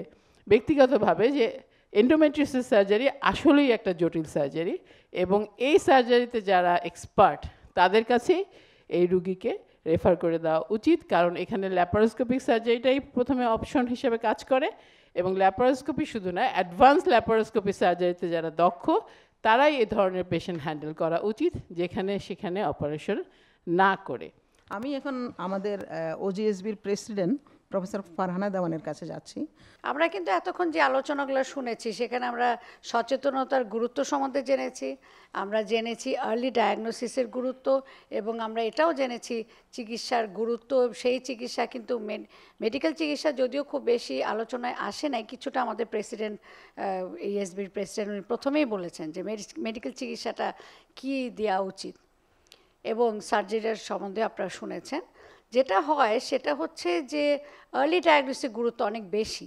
ব্যক্তিগতভাবে যে এন্ডোমেট্রিওসিস সার্জারি আসলেই একটা জটিল সার্জারি, এবং এই সার্জারিতে যারা এক্সপার্ট তাদের কাছেই এই রুগীকে রেফার করে দেওয়া উচিত, কারণ এখানে ল্যাপারোস্কোপিক সার্জারিটাই প্রথমে অপশন হিসেবে কাজ করে, এবং ল্যাপারোস্কোপি শুধু না, অ্যাডভান্স ল্যাপারোস্কোপি সার্জারিতে যারা দক্ষ তারাই এ ধরনের পেশেন্ট হ্যান্ডেল করা উচিত, যেখানে সেখানে অপারেশন না করে। আমি এখন আমাদের ওজিএসবির প্রেসিডেন্ট প্রফেসর ফারহানা দেওয়ানের কাছে যাচ্ছি। আমরা কিন্তু এতক্ষণ যে আলোচনাগুলো শুনেছি সেখানে আমরা সচেতনতার গুরুত্ব সম্বন্ধে জেনেছি, আমরা জেনেছি আর্লি ডায়াগনোসিসের গুরুত্ব, এবং আমরা এটাও জেনেছি চিকিৎসার গুরুত্ব। সেই চিকিৎসা কিন্তু মেডিকেল চিকিৎসা যদিও খুব বেশি আলোচনায় আসে নাই, কিছুটা আমাদের প্রেসিডেন্ট ইএসবির প্রেসিডেন্ট উনি প্রথমেই বলেছেন যে মেডিকেল চিকিৎসাটা কী দেওয়া উচিত, এবং সার্জারির সম্বন্ধে আপনারা শুনেছেন। যেটা হয় সেটা হচ্ছে যে আর্লি ডায়াগনোসিসের গুরুত্ব অনেক বেশি।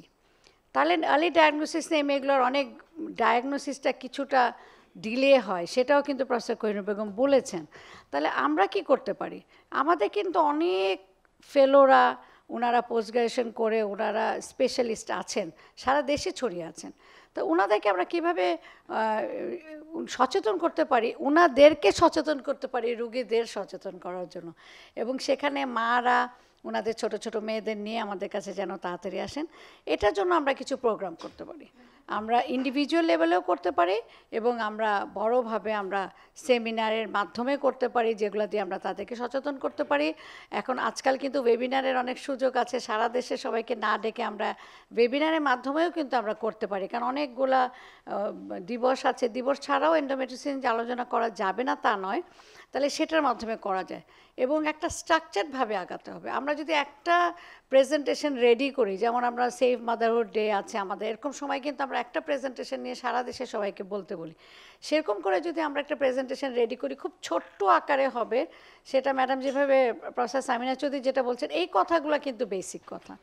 তাহলে আর্লি ডায়াগনোসিস নিয়ে এগুলোর অনেক ডায়াগনোসিসটা কিছুটা ডিলে হয়, সেটাও কিন্তু প্রফেসর কোহিনুর বেগম বলেছেন। তাহলে আমরা কি করতে পারি? আমাদের কিন্তু অনেক ফেলোরা, ওনারা পোস্ট গ্রাজুয়েশন করে ওনারা স্পেশালিস্ট আছেন, সারা দেশে ছড়িয়ে আছেন। তো ওনাদেরকে আমরা কীভাবে সচেতন করতে পারি, ওনাদেরকে সচেতন করতে পারি রুগীদের সচেতন করার জন্য, এবং সেখানে মারা ওনাদের ছোট ছোট মেয়েদের নিয়ে আমাদের কাছে যেন তাড়াতাড়ি আসেন, এটার জন্য আমরা কিছু প্রোগ্রাম করতে পারি। আমরা ইন্ডিভিজুয়াল লেভেলেও করতে পারি, এবং আমরা বড়োভাবে আমরা সেমিনারের মাধ্যমে করতে পারি, যেগুলো দিয়ে আমরা তাদেরকে সচেতন করতে পারি। এখন আজকাল কিন্তু ওয়েবিনারের অনেক সুযোগ আছে, সারা দেশে সবাইকে না ডেকে আমরা ওয়েবিনারের মাধ্যমেও কিন্তু আমরা করতে পারি, কারণ অনেকগুলা দিবস আছে, দিবস ছাড়াও এন্ডোমেট্রিওসিস নিয়ে আলোচনা করা যাবে না তা নয়, তাহলে সেটার মাধ্যমে করা যায়, এবং একটা স্ট্রাকচারডভাবে আগাতে হবে। আমরা যদি একটা প্রেজেন্টেশন রেডি করি, যেমন আমরা সেভ মাদারহুড ডে আছে আমাদের, এরকম সময় কিন্তু আমরা একটা প্রেজেন্টেশন নিয়ে সারা দেশে সবাইকে বলতে বলি, সেরকম করে যদি আমরা একটা প্রেজেন্টেশন রেডি করি, খুব ছোট্ট আকারে হবে সেটা। ম্যাডাম যেভাবে প্রফেসর সামিনা চৌধুরী যেটা বলছেন, এই কথাগুলো কিন্তু বেসিক কথা।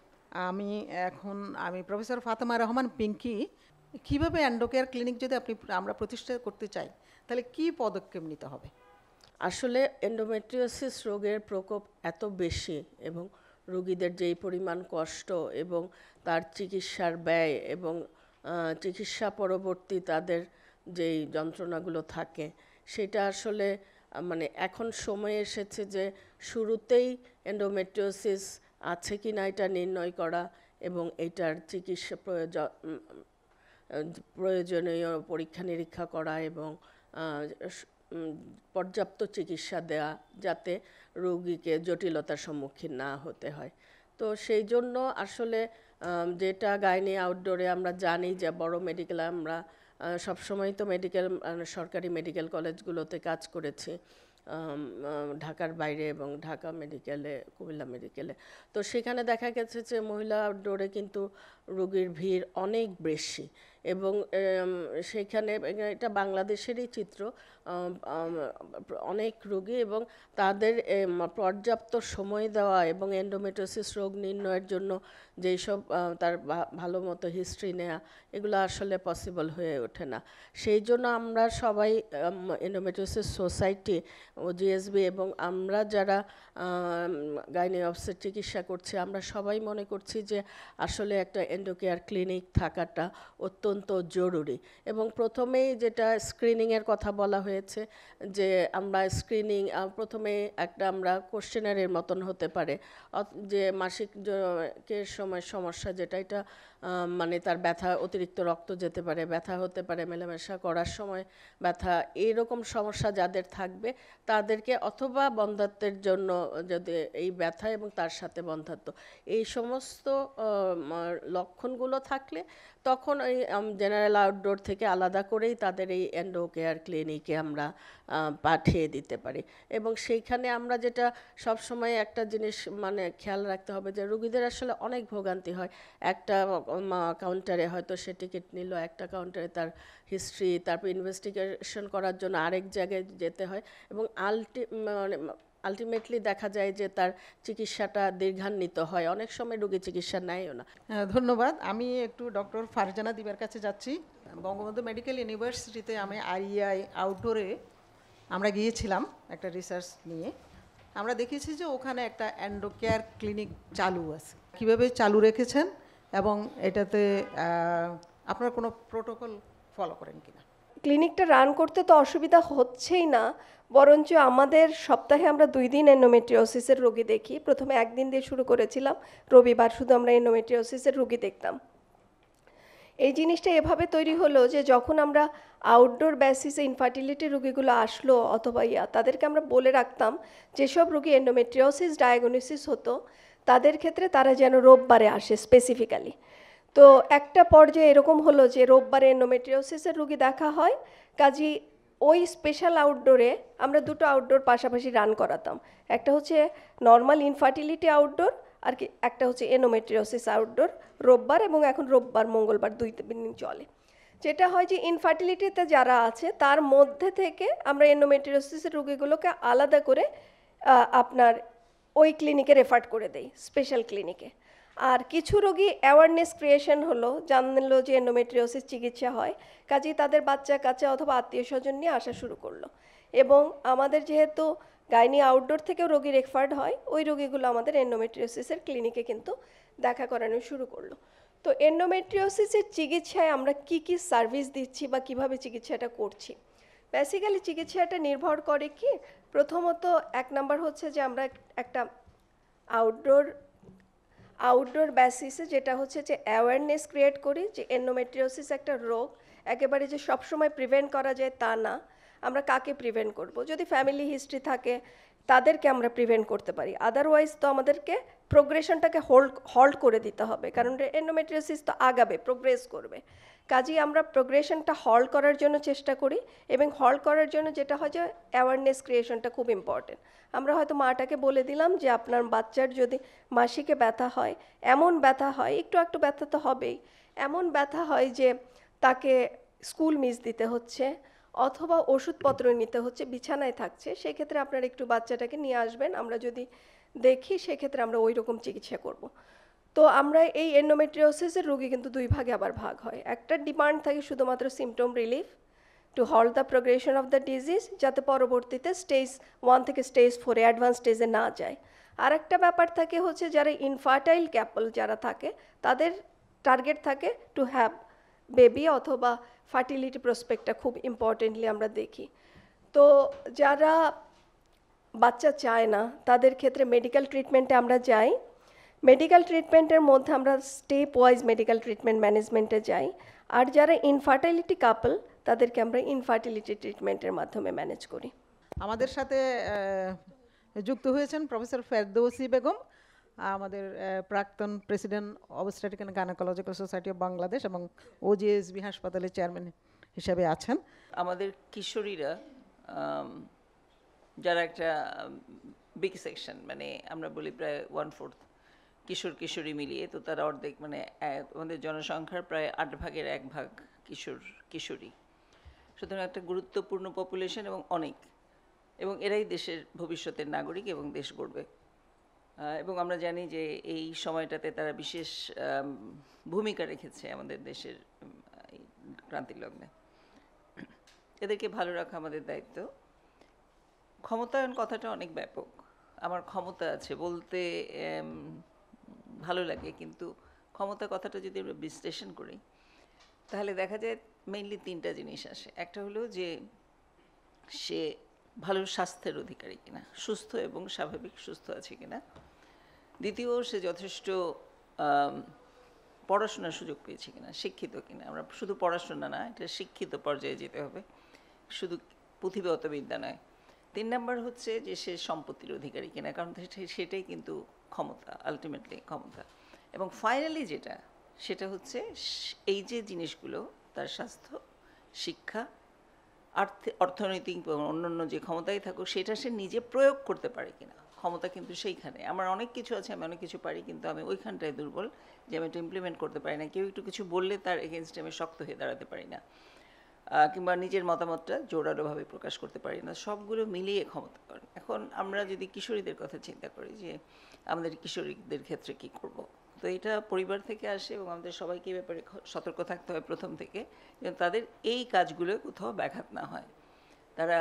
আমি প্রফেসর ফাতেমা রহমান পিঙ্কি, কীভাবে এন্ডোকেয়ার ক্লিনিক যদি আমরা প্রতিষ্ঠা করতে চাই তাহলে কি পদক্ষেপ নিতে হবে? আসলে এন্ডোমেট্রিওসিস রোগের প্রকোপ এত বেশি, এবং রোগীদের যেই পরিমাণ কষ্ট এবং তার চিকিৎসার ব্যয় এবং চিকিৎসা পরবর্তী তাদের যেই যন্ত্রণাগুলো থাকে, সেটা আসলে মানে এখন সময় এসেছে যে শুরুতেই এন্ডোমেট্রিওসিস আছে কি না এটা নির্ণয় করা, এবং এটার চিকিৎসা প্রয়োজনীয় পরীক্ষা নিরীক্ষা করা, এবং পর্যাপ্ত চিকিৎসা দেওয়া, যাতে রোগীকে জটিলতার সম্মুখীন না হতে হয়। তো সেই জন্য আসলে যেটা গাইনি আউটডোরে আমরা জানি যে বড় মেডিকেলে আমরা সবসময় তো সরকারি মেডিকেল কলেজগুলোতে কাজ করেছি, ঢাকার বাইরে এবং ঢাকা মেডিকেলে, কুমিল্লা মেডিকেলে। তো সেখানে দেখা গেছে যে মহিলা আউটডোরে কিন্তু রোগীর ভিড় অনেক বেশি, এবং সেখানে এটা বাংলাদেশেরই চিত্র, অনেক রোগী এবং তাদের পর্যাপ্ত সময় দেওয়া এবং এন্ডোমেট্রিওসিস রোগ নির্ণয়ের জন্য যেই সব তার ভালো মতো হিস্ট্রি নেওয়া, এগুলো আসলে পসিবল হয়ে ওঠে না। সেই জন্য আমরা সবাই এন্ডোমেট্রিওসিস সোসাইটি, ওজিএসবি এবং আমরা যারা গাইনি অবসেট চিকিৎসা করছি, আমরা সবাই মনে করছি যে আসলে একটা এন্ডোকেয়ার ক্লিনিক থাকাটা অত্যন্ত জরুরি। এবং প্রথমেই যেটা স্ক্রিনিংয়ের কথা বলা হয়েছে, যে আমরা স্ক্রিনিং প্রথমে একটা আমরা কোশ্চেনারের মতন হতে পারে, যে মাসিকের সময় সমস্যা যেটা, এটা মানে তার ব্যথা, অতিরিক্ত রক্ত যেতে পারে, ব্যথা হতে পারে, মেলামেশা করার সময় ব্যথা, এইরকম সমস্যা যাদের থাকবে তাদেরকে, অথবা বন্ধ্যাত্বের জন্য যদি এই ব্যথা এবং তার সাথে বন্ধ্যাত্ব, এই সমস্ত লক্ষণগুলো থাকলে তখন এই জেনারেল আউটডোর থেকে আলাদা করেই তাদের এই এন্ডো কেয়ার ক্লিনিকে আমরা পাঠিয়ে দিতে পারি। এবং সেইখানে আমরা যেটা সবসময় একটা জিনিস মানে খেয়াল রাখতে হবে, যে রোগীদের আসলে অনেক ভোগান্তি হয়। একটা কাউন্টারে হয়তো সে টিকিট নিল, একটা কাউন্টারে তার হিস্ট্রি, তারপর ইনভেস্টিগেশন করার জন্য আরেক জায়গায় যেতে হয়, এবং আলটিমেটলি দেখা যায় যে তার চিকিৎসাটা দীর্ঘান্বিত হয়, অনেক সময় রোগী চিকিৎসা নেয়ও না। ধন্যবাদ। আমি একটু ডক্টর ফারজানা দিবার কাছে যাচ্ছি। বঙ্গবন্ধু মেডিকেল ইউনিভার্সিটিতে আমি আইআই আউটডোরে আমরা গিয়েছিলাম একটা রিসার্চ নিয়ে। আমরা দেখেছি যে ওখানে একটা এন্ডোকেয়ার ক্লিনিক চালু আছে। কিভাবে চালু রেখেছেন এবং এটাতে আপনার কোনো প্রোটোকল ফলো করেন কিনা? ক্লিনিকটা রান করতে তো অসুবিধা হচ্ছেই না, বরঞ্চ আমাদের সপ্তাহে আমরা 2 দিন এন্ডোমেট্রিওসিসের রোগী দেখি। প্রথমে একদিন দিয়ে শুরু করেছিলাম, রবিবার শুধু আমরা এন্ডোমেট্রিওসিসের রোগী দেখতাম। এই জিনিসটা এভাবে তৈরি হলো যে যখন আমরা আউটডোর বেসিসে ইনফার্টিলিটি রোগীগুলো আসলো অথবা তাদেরকে আমরা বলে রাখতাম যেসব রোগী এন্ডোমেট্রিওসিস ডায়াগনোসিস হতো তাদের ক্ষেত্রে তারা যেন রোববারে আসে স্পেসিফিক্যালি। তো একটা পর্যায়ে এরকম হলো যে রোববারে এন্ডোমেট্রিওসিসের রোগী দেখা হয়, কাজী ওই স্পেশাল আউটডোরে আমরা 2টো আউটডোর পাশাপাশি রান করাতাম। একটা হচ্ছে নর্মাল ইনফার্টিলিটি আউটডোর, আর কি একটা হচ্ছে এন্ডোমেট্রিওসিস আউটডোর, রোববার এবং এখন রোববার মঙ্গলবার 2 দিন চলে। যেটা হয় যে ইনফার্টিলিটিতে যারা আছে তার মধ্যে থেকে আমরা এন্ডোমেট্রিওসিসের রোগীগুলোকে আলাদা করে আপনার ওই ক্লিনিকে রেফার করে দেই, স্পেশাল ক্লিনিকে। আর কিছু রোগী অ্যাওয়ারনেস ক্রিয়েশন হলো, জানলো যে এন্ডোমেট্রিওসিস চিকিৎসা হয়, কাজেই তাদের বাচ্চা কাচ্চা অথবা আত্মীয় স্বজন নিয়ে আসা শুরু করলো। এবং আমাদের যেহেতু গাইনি আউটডোর থেকেও রোগী রেফার্ড হয়, ওই রোগীগুলো আমাদের এন্ডোমেট্রিওসিসের ক্লিনিকে কিন্তু দেখা করানো শুরু করলো। তো এন্ডোমেট্রিওসিসের চিকিৎসায় আমরা কি কি সার্ভিস দিচ্ছি বা কিভাবে চিকিৎসাটা করছি, বেসিক্যালি চিকিৎসাটা নির্ভর করে কি, প্রথমত 1 নাম্বার হচ্ছে যে আমরা একটা আউটডোর বেসিসে যেটা হচ্ছে যে অ্যাওয়ারনেস ক্রিয়েট করি যে এন্ডোমেট্রিওসিস একটা রোগ, একেবারে যে সবসময় প্রিভেন্ট করা যায় তা না। আমরা কাকে প্রিভেন্ট করব? যদি ফ্যামিলি হিস্ট্রি থাকে তাদেরকে আমরা প্রিভেন্ট করতে পারি, আদারওয়াইজ তো আমাদেরকে প্রোগ্রেশনটাকে হল্ট করে দিতে হবে, কারণ এন্ডোমেট্রিওসিস তো আগাবে, প্রোগ্রেস করবে। কাজেই আমরা প্রোগ্রেশনটা হল্ট করার জন্য চেষ্টা করি, এবং হল্ট করার জন্য যেটা হয় যে অ্যাওয়ারনেস ক্রিয়েশনটা খুব ইম্পর্টেন্ট। আমরা হয়তো মাটাকে বলে দিলাম যে আপনার বাচ্চার যদি মাসিকে ব্যথা হয়, এমন ব্যথা হয়, একটু ব্যথা তো হবেই, এমন ব্যথা হয় যে তাকে স্কুল মিস দিতে হচ্ছে অথবা ওষুধপত্র নিতে হচ্ছে, বিছানায় থাকছে, সেক্ষেত্রে আপনারা একটু বাচ্চাটাকে নিয়ে আসবেন, আমরা যদি দেখি সেক্ষেত্রে আমরা ওই রকম চিকিৎসা করব। তো আমরা এই এন্ডোমেট্রিওসিসের রোগী কিন্তু 2 ভাগে আবার ভাগ হয়। একটা ডিমান্ড থাকে শুধুমাত্র symptom relief two halt the progression of the disease, যাতে পরবর্তীতে স্টেজ 1 থেকে স্টেজ 4 অ্যাডভান্স স্টেজে না যায়। আর একটা ব্যাপার থাকে হচ্ছে যারা ইনফার্টাইল ক্যাপল যারা থাকে তাদের টার্গেট থাকে টু হ্যাভ বেবি অথবা ফার্টিলিটি প্রসপেক্টটা খুব ইম্পর্টেন্টলি আমরা দেখি। তো যারা বাচ্চা চায় না তাদের ক্ষেত্রে মেডিকেল ট্রিটমেন্টে আমরা যাই। মেডিকেল ট্রিটমেন্টের মধ্যে আমরা স্টেপ ওয়াইজ মেডিকেল ট্রিটমেন্ট ম্যানেজমেন্টে যাই। আর যারা ইনফার্টিলিটি কাপল তাদেরকে আমরা ইনফার্টিলিটি ট্রিটমেন্টের মাধ্যমে ম্যানেজ করি। আমাদের সাথে যুক্ত হয়েছেন প্রফেসর ফেরদৌসী বেগম, আমাদের প্রাক্তন president obstetric and gynaecological society of Bangladesh এবং ওজিএসবি হাসপাতালের চেয়ারম্যান হিসাবে আছেন। আমাদের কিশোরীরা যারা একটা বিগ সেকশন, মানে আমরা বলি প্রায় 1/4 কিশোরী মিলিয়ে, তো তারা অর্ধেক, মানে আমাদের জনসংখ্যার প্রায় 8 ভাগের 1 ভাগ কিশোরী। সুতরাং একটা গুরুত্বপূর্ণ পপুলেশন এবং এরাই দেশের ভবিষ্যতের নাগরিক এবং দেশ গড়বে। এবং আমরা জানি যে এই সময়টাতে তারা বিশেষ ভূমিকা রেখেছে আমাদের দেশের ক্রান্তির লগ্নে। এদেরকে ভালো রাখা আমাদের দায়িত্ব। ক্ষমতায়ন কথাটা অনেক ব্যাপক। আমার ক্ষমতা আছে বলতে ভালো লাগে, কিন্তু ক্ষমতা কথাটা যদি আমরা বিশ্লেষণ করি তাহলে দেখা যায় মেইনলি 3টা জিনিস আসে। একটা হলো যে সে ভালো স্বাস্থ্যের অধিকারী কিনা, সুস্থ এবং স্বাভাবিক সুস্থ আছে কিনা। দ্বিতীয়, সে যথেষ্ট পড়াশোনার সুযোগ পেয়েছে কিনা, শিক্ষিত কিনা। আমরা শুধু পড়াশোনা না, এটা শিক্ষিত পর্যায়ে যেতে হবে, শুধু পুঁথিগত বিদ্যা নয়। 3 নাম্বার হচ্ছে যে সে সম্পত্তির অধিকারী কিনা, কারণ সেটাই কিন্তু ক্ষমতা, আলটিমেটলি ক্ষমতা। এবং ফাইনালি সেটা হচ্ছে এই যে জিনিসগুলো, তার স্বাস্থ্য, শিক্ষা, অর্থনৈতিক এবং অন্যান্য যে ক্ষমতাই থাকুক, সেটা সে নিজে প্রয়োগ করতে পারে কিনা। ক্ষমতা কিন্তু সেইখানে। আমার অনেক কিছু আছে, আমি অনেক কিছু পারি, কিন্তু আমি ওইখানটায় দুর্বল, যে আমি এটা ইমপ্লিমেন্ট করতে পারি না। কেউ একটু কিছু বললে তার এগেনস্টে আমি শক্ত হয়ে দাঁড়াতে পারি না, কিংবা নিজের মতামতটা জোরালোভাবে প্রকাশ করতে পারি না। সবগুলো মিলিয়ে ক্ষমতা করে। এখন আমরা যদি কিশোরীদের কথা চিন্তা করি যে আমাদের কিশোরীদের ক্ষেত্রে কি করব, তো এটা পরিবার থেকে আসে এবং আমাদের সবাইকে ব্যাপারে সতর্ক থাকতে হয় প্রথম থেকে, যেন তাদের এই কাজগুলো কোথাও ব্যাঘাত না হয়। তারা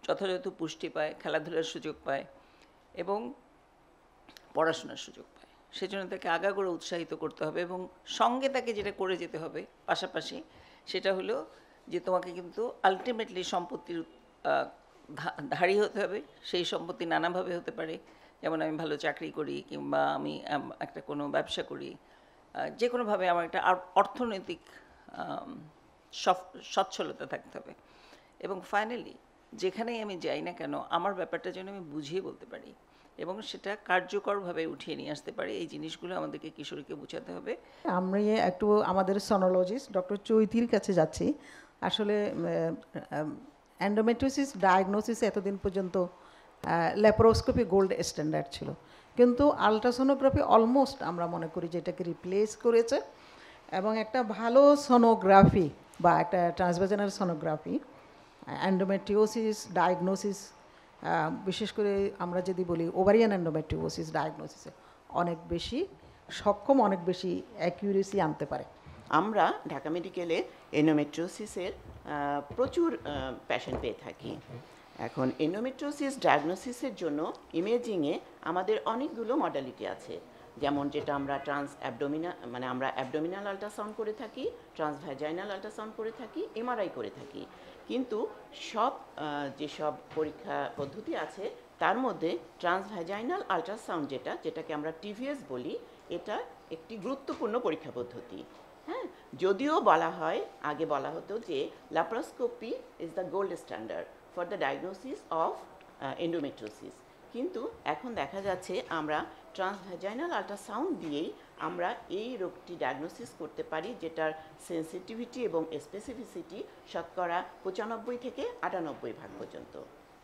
যথাযথ পুষ্টি পায়, খেলাধুলার সুযোগ পায় এবং পড়াশোনার সুযোগ পায়। সেজন্য তাকে আগাগোড়া উৎসাহিত করতে হবে এবং সঙ্গে তাকে যেটা করে যেতে হবে পাশাপাশি সেটা হলো যে তোমাকে কিন্তু আলটিমেটলি সম্পত্তির ধারী হতে হবে। সেই সম্পত্তি নানাভাবে হতে পারে, যেমন আমি ভালো চাকরি করি কিংবা আমি একটা কোনো ব্যবসা করি, যে কোনোভাবে আমার একটা অর্থনৈতিক সচ্ছলতা থাকতে হবে। এবং ফাইনালি যেখানেই আমি যাই না কেন আমার ব্যাপারটা যেন আমি বুঝিয়ে বলতে পারি এবং সেটা কার্যকরভাবে উঠিয়ে নিয়ে আসতে পারি। এই জিনিসগুলো আমাদেরকে কিশোরীকে বোঝাতে হবে। আমরা একটু আমাদের সনোলজিস্ট ডক্টর চৈতির কাছে যাচ্ছি। আসলে এন্ডোমেট্রিওসিস ডায়াগনোসিস এতদিন পর্যন্ত ল্যাপারোস্কোপি গোল্ড স্ট্যান্ডার্ড ছিল, কিন্তু আলট্রাসোনোগ্রাফি অলমোস্ট আমরা মনে করি যে এটাকে রিপ্লেস করেছে এবং একটা ভালো সোনোগ্রাফি বা একটা ট্রান্সভাজানাল সোনোগ্রাফি এন্ডোমেট্রিওসিস ডায়াগনোসিস, বিশেষ করে আমরা যদি বলি ওভারিয়ান এন্ডোমেট্রিওসিস ডায়াগনোসিসে অনেক বেশি সক্ষম, অনেক বেশি অ্যাকিউরেসি আনতে পারে। আমরা ঢাকা মেডিকেলে এন্ডোমেট্রিওসিসের প্রচুর পেশেন্ট পেয়ে থাকি। এখন এন্ডোমেট্রিওসিস ডায়াগনোসিসের জন্য ইমেজিংয়ে আমাদের অনেকগুলো মডালিটি আছে, যেমন যেটা আমরা আমরা অ্যাবডোমিনাল আল্ট্রাসাউন্ড করে থাকি, ট্রান্সভ্যাজাইনাল আল্ট্রাসাউন্ড করে থাকি, এমআরআই করে থাকি। কিন্তু যেসব পরীক্ষা পদ্ধতি আছে তার মধ্যে ট্রান্সভ্যাজাইনাল আল্ট্রাসাউন্ড যেটাকে আমরা টিভিএস বলি, এটা একটি গুরুত্বপূর্ণ পরীক্ষা পদ্ধতি। হ্যাঁ, যদিও আগে বলা হতো যে laparoscopy is the gold standard for the diagnosis of endometriosis, কিন্তু এখন দেখা যাচ্ছে আমরা ট্রান্সভ্যাজাইনাল আল্ট্রাসাউন্ড দিয়েই আমরা এই রোগটি ডায়াগনোসিস করতে পারি, যেটার সেন্সিটিভিটি এবং স্পেসিফিসিটি শতকরা 95 থেকে 98% পর্যন্ত।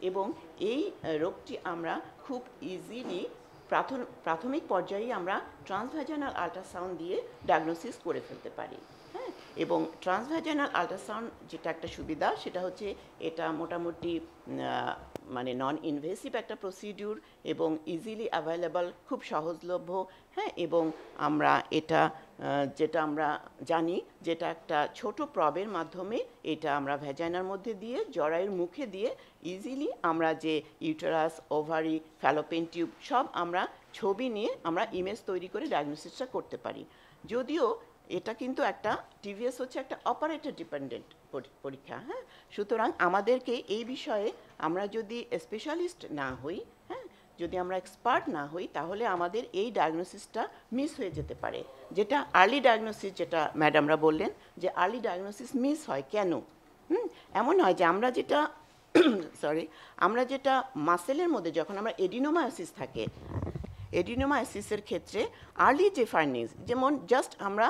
এবং এই রোগটি আমরা খুব ইজিলি প্রাথমিক পর্যায়ে আমরা ট্রান্সভ্যাজানাল আল্ট্রাসাউন্ড দিয়ে ডায়াগনোসিস করে ফেলতে পারি। হ্যাঁ, এবং ট্রান্সভ্যাজানাল আল্ট্রাসাউন্ড যেটা একটা সুবিধা সেটা হচ্ছে এটা মোটামুটি মানে নন ইনভেসিভ একটা প্রসিডিউর এবং ইজিলি অ্যাভেলেবল, খুব সহজলভ্য। হ্যাঁ, এবং আমরা যেটা আমরা জানি যেটা একটা ছোট প্রবের মাধ্যমে এটা আমরা ভ্যাজাইনার মধ্যে দিয়ে জরায়ুর মুখে দিয়ে ইজিলি আমরা যে ইউটেরাস, ওভারি, ফ্যালোপিয়ান টিউব সব আমরা ছবি নিয়ে আমরা ইমেজ তৈরি করে ডায়াগনোসিসটা করতে পারি। যদিও এটা কিন্তু একটা টিভিএস হচ্ছে একটা অপারেটর ডিপেন্ডেন্ট পরীক্ষা। হ্যাঁ, সুতরাং আমাদেরকে এই বিষয়ে আমরা যদি স্পেশালিস্ট না হই, হ্যাঁ, যদি আমরা এক্সপার্ট না হই, তাহলে আমাদের এই ডায়াগনোসিসটা মিস হয়ে যেতে পারে। যেটা আর্লি ডায়াগনোসিস, যেটা ম্যাডামরা বললেন যে আর্লি ডায়াগনোসিস মিস হয় কেন? এমন হয় যে আমরা যেটা মাসেলের মধ্যে যখন আমরা এডিনোমায়োসিস থাকে, এডিনোমায়োসিসের ক্ষেত্রে আর্লি যে ফাইন্ডিংস, যেমন জাস্ট আমরা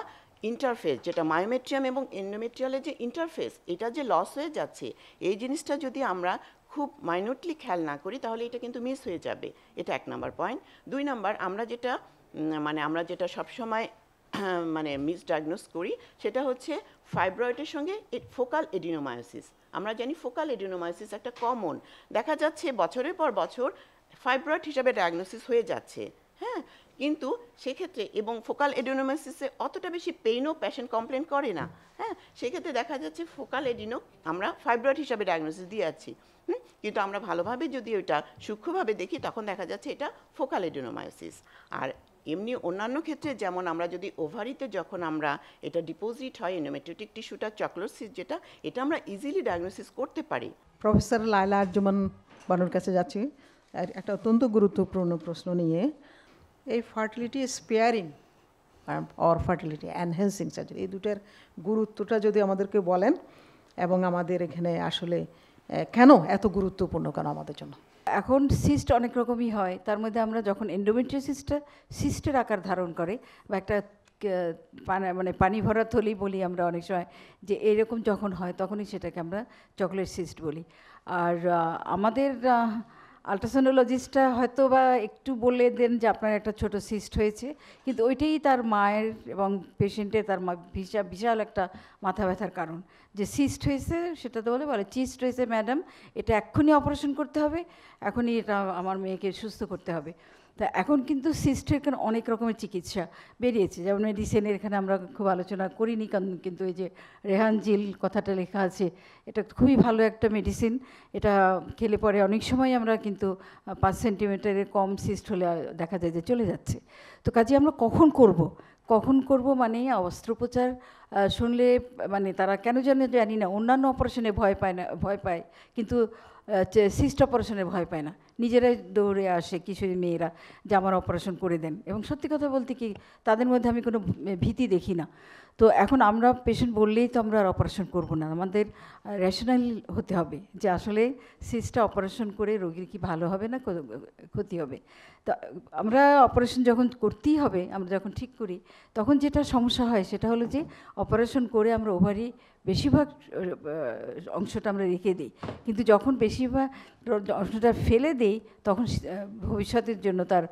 ইন্টারফেস, যেটা মায়োমেট্রিয়াম এবং এন্ডোমেট্রিয়ালের যে ইন্টারফেস, এটা যে লস হয়ে যাচ্ছে, এই জিনিসটা যদি আমরা খুব মাইনরলি খেয়াল না করি তাহলে এটা কিন্তু মিস হয়ে যাবে। এটা 1 নাম্বার পয়েন্ট। 2 নাম্বার, আমরা যেটা সবসময় মিসডায়াগনোস করি সেটা হচ্ছে ফাইব্রয়েডের সঙ্গে ফোকাল এডিনোমায়োসিস। আমরা জানি ফোকাল এডিনোমায়োসিস একটা কমন, দেখা যাচ্ছে বছরের পর বছর ফাইব্রয়েড হিসাবে ডায়াগনোসিস হয়ে যাচ্ছে। হ্যাঁ, কিন্তু সেক্ষেত্রে এবং ফোকাল এডিনোমায়োসিসে অতটা বেশি পেইনও পেশেন্ট কমপ্লেন করে না। হ্যাঁ, সেক্ষেত্রে দেখা যাচ্ছে ফোকাল এডিনো আমরা ফাইব্রয়েড হিসাবে ডায়াগনোসিস দিয়ে যাচ্ছি, কিন্তু আমরা ভালোভাবে যদি ওইটা সূক্ষ্মভাবে দেখি তখন দেখা যাচ্ছে এটা ফোকাল এডিনোমায়োসিস। আর এমনি অন্যান্য ক্ষেত্রে যেমন আমরা যদি ওভারিতে যখন আমরা এটা ডিপোজিট হয় এন্ডোমেট্রিওটিক টিস্যুটা চকলোসিস, এটা আমরা ইজিলি ডায়াগনোসিস করতে পারি। প্রফেসর লায়লা আরজুমান বানুর কাছে যাচ্ছি একটা অত্যন্ত গুরুত্বপূর্ণ প্রশ্ন নিয়ে। এই fertility sparing or fertility enhancing surgery, এই দুটার গুরুত্বটা যদি আমাদেরকে বলেন এবং আমাদের এখানে আসলে কেন এত গুরুত্বপূর্ণ কেন আমাদের জন্য? এখন সিস্ট অনেক রকমই হয়, তার মধ্যে আমরা যখন এন্ডোমেট্রিওসিসটা সিস্টের আকার ধারণ করে বা একটা পানি ভরা থলি বলি আমরা অনেক সময়, যে এরকম যখন হয় তখনই সেটাকে আমরা চকলেট সিস্ট বলি। আর আমাদের আলট্রাসোনোলজিস্টটা হয়তো বা একটু বলে দেন যে আপনার একটা ছোট সিস্ট হয়েছে, কিন্তু ওইটাই তার মায়ের এবং পেশেন্টের তার বিশাল একটা মাথা ব্যথার কারণ, যে সিস্ট হয়েছে সেটা তো বলে চিস্ট হয়েছে ম্যাডাম, এটা এক্ষুনি অপারেশন করতে হবে, এখনই এটা আমার মেয়েকে সুস্থ করতে হবে। তা এখন কিন্তু সিস্টের এখানে অনেক রকমের চিকিৎসা বেরিয়েছে, যেমন মেডিসিনের এখানে আমরা খুব আলোচনা করিনি, কারণ কিন্তু এই যে রেহান জিল কথাটা লেখা আছে, এটা খুবই ভালো একটা মেডিসিন। এটা খেলে পরে অনেক সময় আমরা কিন্তু 5 সেন্টিমিটারের কম সিস্ট হলে দেখা যায় যে চলে যাচ্ছে। তো কাজে আমরা কখন করব মানে অস্ত্রোপচার শুনলে মানে তারা কেন জানি না, অন্যান্য অপারেশনে ভয় পায় কিন্তু সিস্ট অপারেশনে ভয় পায় না, নিজেরাই দৌড়ে আসে কিশোরী মেয়েরা যে আমার অপারেশন করে দেন। এবং সত্যি কথা বলতে কি তাদের মধ্যে আমি কোনো ভীতি দেখি না। তো এখন আমরা পেশেন্ট বললেই তো আমরা আর অপারেশন করবো না, আমাদের রেশনাল হতে হবে যে আসলে সিস্টটা অপারেশন করে রোগীর কি ভালো হবে না ক্ষতি হবে। তো আমরা অপারেশন যখন করতেই হবে, আমরা যখন ঠিক করি তখন যেটা সমস্যা হয় সেটা হলো যে অপারেশন করে আমরা ওভারি বেশিরভাগ অংশটা আমরা রেখে দিই, কিন্তু যখন বেশিরভাগ অংশটা ফেলে দিই তখন ভবিষ্যতের জন্য তার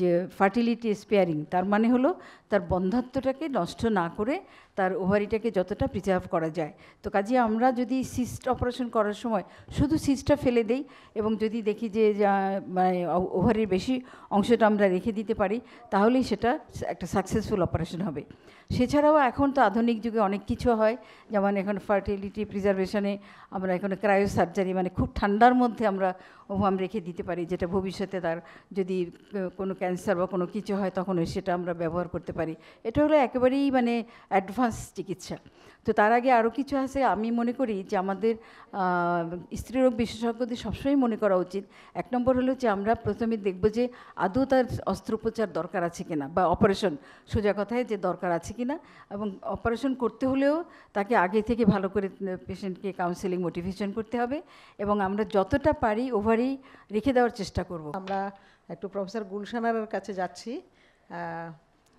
যে ফার্টিলিটি স্পেয়ারিং, তার মানে হলো তার বন্ধাত্বটাকে নষ্ট না করে তার ওভারিটাকে যতটা প্রিজার্ভ করা যায়। তো কাজে আমরা যদি সিস্ট অপারেশন করার সময় শুধু সিস্টটা ফেলে দেই এবং যদি দেখি যে মানে ওভারির বেশি অংশটা আমরা রেখে দিতে পারি, তাহলেই সেটা একটা সাকসেসফুল অপারেশন হবে। সেছাড়াও এখন তো আধুনিক যুগে অনেক কিছু হয়, যেমন এখন ফার্টিলিটি প্রিজার্ভেশনে আমরা এখন ক্রায়ো সার্জারি, মানে খুব ঠান্ডার মধ্যে আমরা ওভাম রেখে দিতে পারি, যেটা ভবিষ্যতে তার যদি কোনো ক্যান্সার বা কোনো কিছু হয় তখন সেটা আমরা ব্যবহার করতে পারি। এটা হলো একেবারেই মানে অ্যাডভান্স চিকিৎসা। তো তার আগে আরও কিছু আছে, আমি মনে করি যে আমাদের স্ত্রীরোগ বিশেষজ্ঞদের সবসময় মনে করা উচিত। 1 নম্বর হলো যে আমরা প্রথমে দেখব যে আদৌ তার অস্ত্রোপচার দরকার আছে কিনা, বা অপারেশন সোজা কথায় যে দরকার আছে কিনা, এবং অপারেশন করতে হলেও তাকে আগে থেকে ভালো করে পেশেন্টকে কাউন্সেলিং মোটিভেশন করতে হবে, এবং আমরা যতটা পারি ওভারই রেখে দেওয়ার চেষ্টা করব। আমরা একটু প্রফেসর গুলশানার কাছে যাচ্ছি।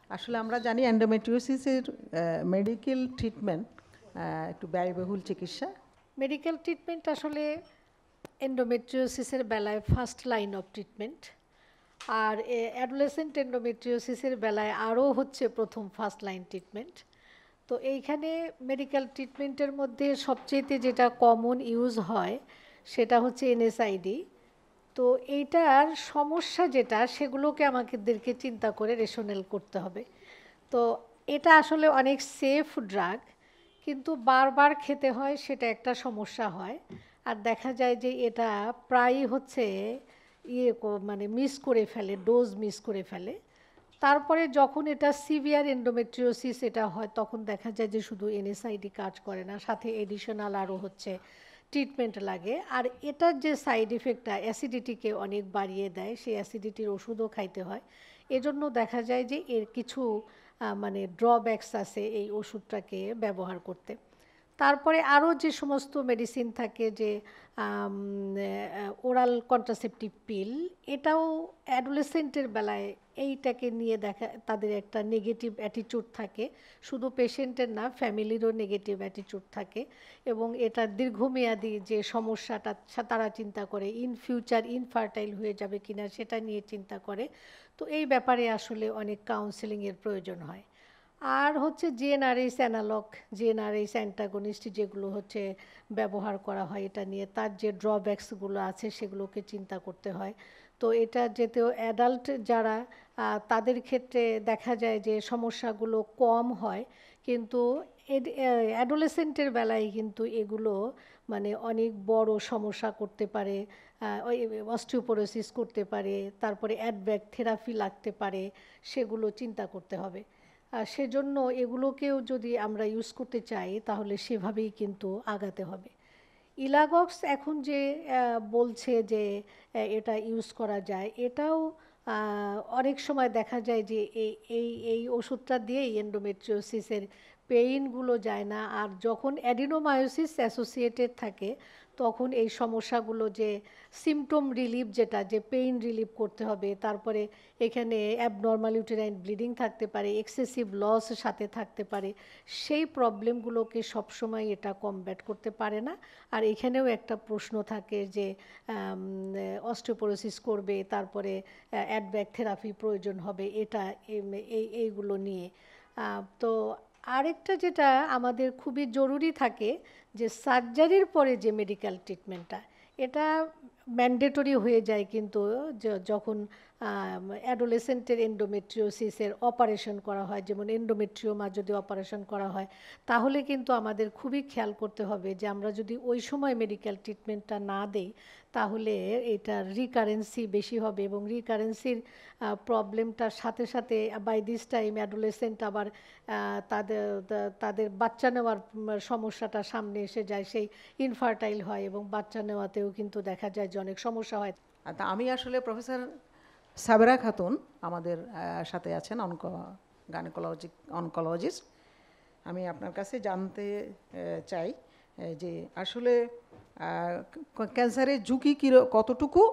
আসলে আমরা জানি এন্ডোমেট্রিওসিসের মেডিকেল ট্রিটমেন্ট একটু ব্যয়বহুল চিকিৎসা। মেডিকেল ট্রিটমেন্ট আসলে এন্ডোমেট্রিওসিসের বেলায় ফার্স্ট লাইন অফ ট্রিটমেন্ট, আর অ্যাডোলেসেন্ট এন্ডোমেট্রিওসিসের বেলায় আরও হচ্ছে প্রথম ফার্স্ট লাইন ট্রিটমেন্ট। তো এইখানে মেডিকেল ট্রিটমেন্টের মধ্যে সবচেয়ে যেটা কমন ইউজ হয় সেটা হচ্ছে এনএসআইডি। তো এইটার সমস্যা যেটা, সেগুলোকে আমাদেরকে চিন্তা করে রেশনেল করতে হবে। তো এটা আসলে অনেক সেফ ড্রাগ, কিন্তু বারবার খেতে হয়, সেটা একটা সমস্যা হয়। আর দেখা যায় যে এটা প্রায়ই হচ্ছে মানে মিস করে ফেলে, ডোজ মিস করে ফেলে। তারপরে যখন এটা সিভিয়ার এন্ডোমেট্রিওসিস এটা হয়, তখন দেখা যায় যে শুধু এনএসআইডি কাজ করে না, সাথে এডিশনাল আরও হচ্ছে ট্রিটমেন্ট লাগে। আর এটার যে সাইড ইফেক্টটা অ্যাসিডিটিকে অনেক বাড়িয়ে দেয়, সেই অ্যাসিডিটির ওষুধও খাইতে হয়। এজন্য দেখা যায় যে এর কিছু মানে ড্রব্যাকস আছে এই ওষুধটাকে ব্যবহার করতে। তারপরে আরও যে সমস্ত মেডিসিন থাকে, যে ওরাল কন্ট্রাসেপটিভ পিল, এটাও অ্যাডোলেসেন্টের বেলায় এইটাকে নিয়ে দেখা তাদের একটা নেগেটিভ অ্যাটিটিউড থাকে, শুধু পেশেন্টের না, ফ্যামিলিরও নেগেটিভ অ্যাটিটিউড থাকে। এবং এটা দীর্ঘমেয়াদী যে সমস্যাটা তারা চিন্তা করে, ইন ফিউচার ইনফার্টাইল হয়ে যাবে কিনা সেটা নিয়ে চিন্তা করে। তো এই ব্যাপারে আসলে অনেক কাউন্সেলিংয়ের প্রয়োজন হয়। আর হচ্ছে জিএনআরএইচ অ্যানালগ, জিএনআরএইচ অ্যান্টাগনিস্ট যেগুলো হচ্ছে ব্যবহার করা হয়, এটা নিয়ে তার যে ড্রব্যাকসগুলো আছে সেগুলোকে চিন্তা করতে হয়। তো এটা যেতেও অ্যাডাল্ট যারা, তাদের ক্ষেত্রে দেখা যায় যে সমস্যাগুলো কম হয়, কিন্তু অ্যাডোলেসেন্টের বেলায় কিন্তু এগুলো মানে অনেক বড় সমস্যা করতে পারে, অস্টিওপোরোসিস করতে পারে, তারপরে অ্যাডব্যাক থেরাপি লাগতে পারে, সেগুলো চিন্তা করতে হবে। সেজন্য এগুলোকেও যদি আমরা ইউজ করতে চাই তাহলে সেভাবেই কিন্তু আগাতে হবে। ইলাগক্স এখন যে বলছে যে এটা ইউজ করা যায়, এটাও অনেক সময় দেখা যায় যে এই ওষুধটা দিয়েই এন্ডোমেট্রিওসিসের পেইনগুলো যায় না। আর যখন অ্যাডিনোমায়োসিস অ্যাসোসিয়েটেড থাকে তখন এই সমস্যাগুলো, যে সিমটম রিলিফ, যেটা যে পেইন রিলিফ করতে হবে, তারপরে এখানে অ্যাবনর্মাল ইউটেরাইন ব্লিডিং থাকতে পারে, এক্সেসিভ লস সাথে থাকতে পারে, সেই প্রবলেমগুলোকে সবসময় এটা কমব্যাট করতে পারে না। আর এখানেও একটা প্রশ্ন থাকে যে অস্টিওপোরোসিস করবে, তারপরে অ্যাডব্যাক থেরাপি প্রয়োজন হবে, এটা এইগুলো নিয়ে। তো আরেকটা যেটা আমাদের খুবই জরুরি থাকে, যে সার্জারির পরে যে মেডিকেল ট্রিটমেন্টটা, এটা ম্যান্ডেটরি হয়ে যায় কিন্তু যখন অ্যাডোলেসেন্টের এন্ডোমেট্রিওসিসের অপারেশন করা হয়, যেমন এন্ডোমেট্রিওমা যদি অপারেশন করা হয়, তাহলে কিন্তু আমাদের খুবই খেয়াল করতে হবে যে আমরা যদি ওই সময় মেডিকেল ট্রিটমেন্টটা না দেই তাহলে এটার রিকারেন্সি বেশি হবে, এবং রিকারেন্সির প্রবলেমটার সাথে সাথে বাই দিস টাইম অ্যাডোলেসেন্ট আবার তাদের বাচ্চা নেওয়ার সমস্যাটা সামনে এসে যায়, সেই ইনফার্টাইল হয় এবং বাচ্চা নেওয়াতেও কিন্তু দেখা যায় যে অনেক সমস্যা হয়। আমি আসলে প্রফেসর সাবেরা খাতুন আমাদের সাথে আছেন, অনকোলজিস্ট। আমি আপনার কাছে জানতে চাই যে আসলে ক্যান্সারের ঝুঁকি কতটুকু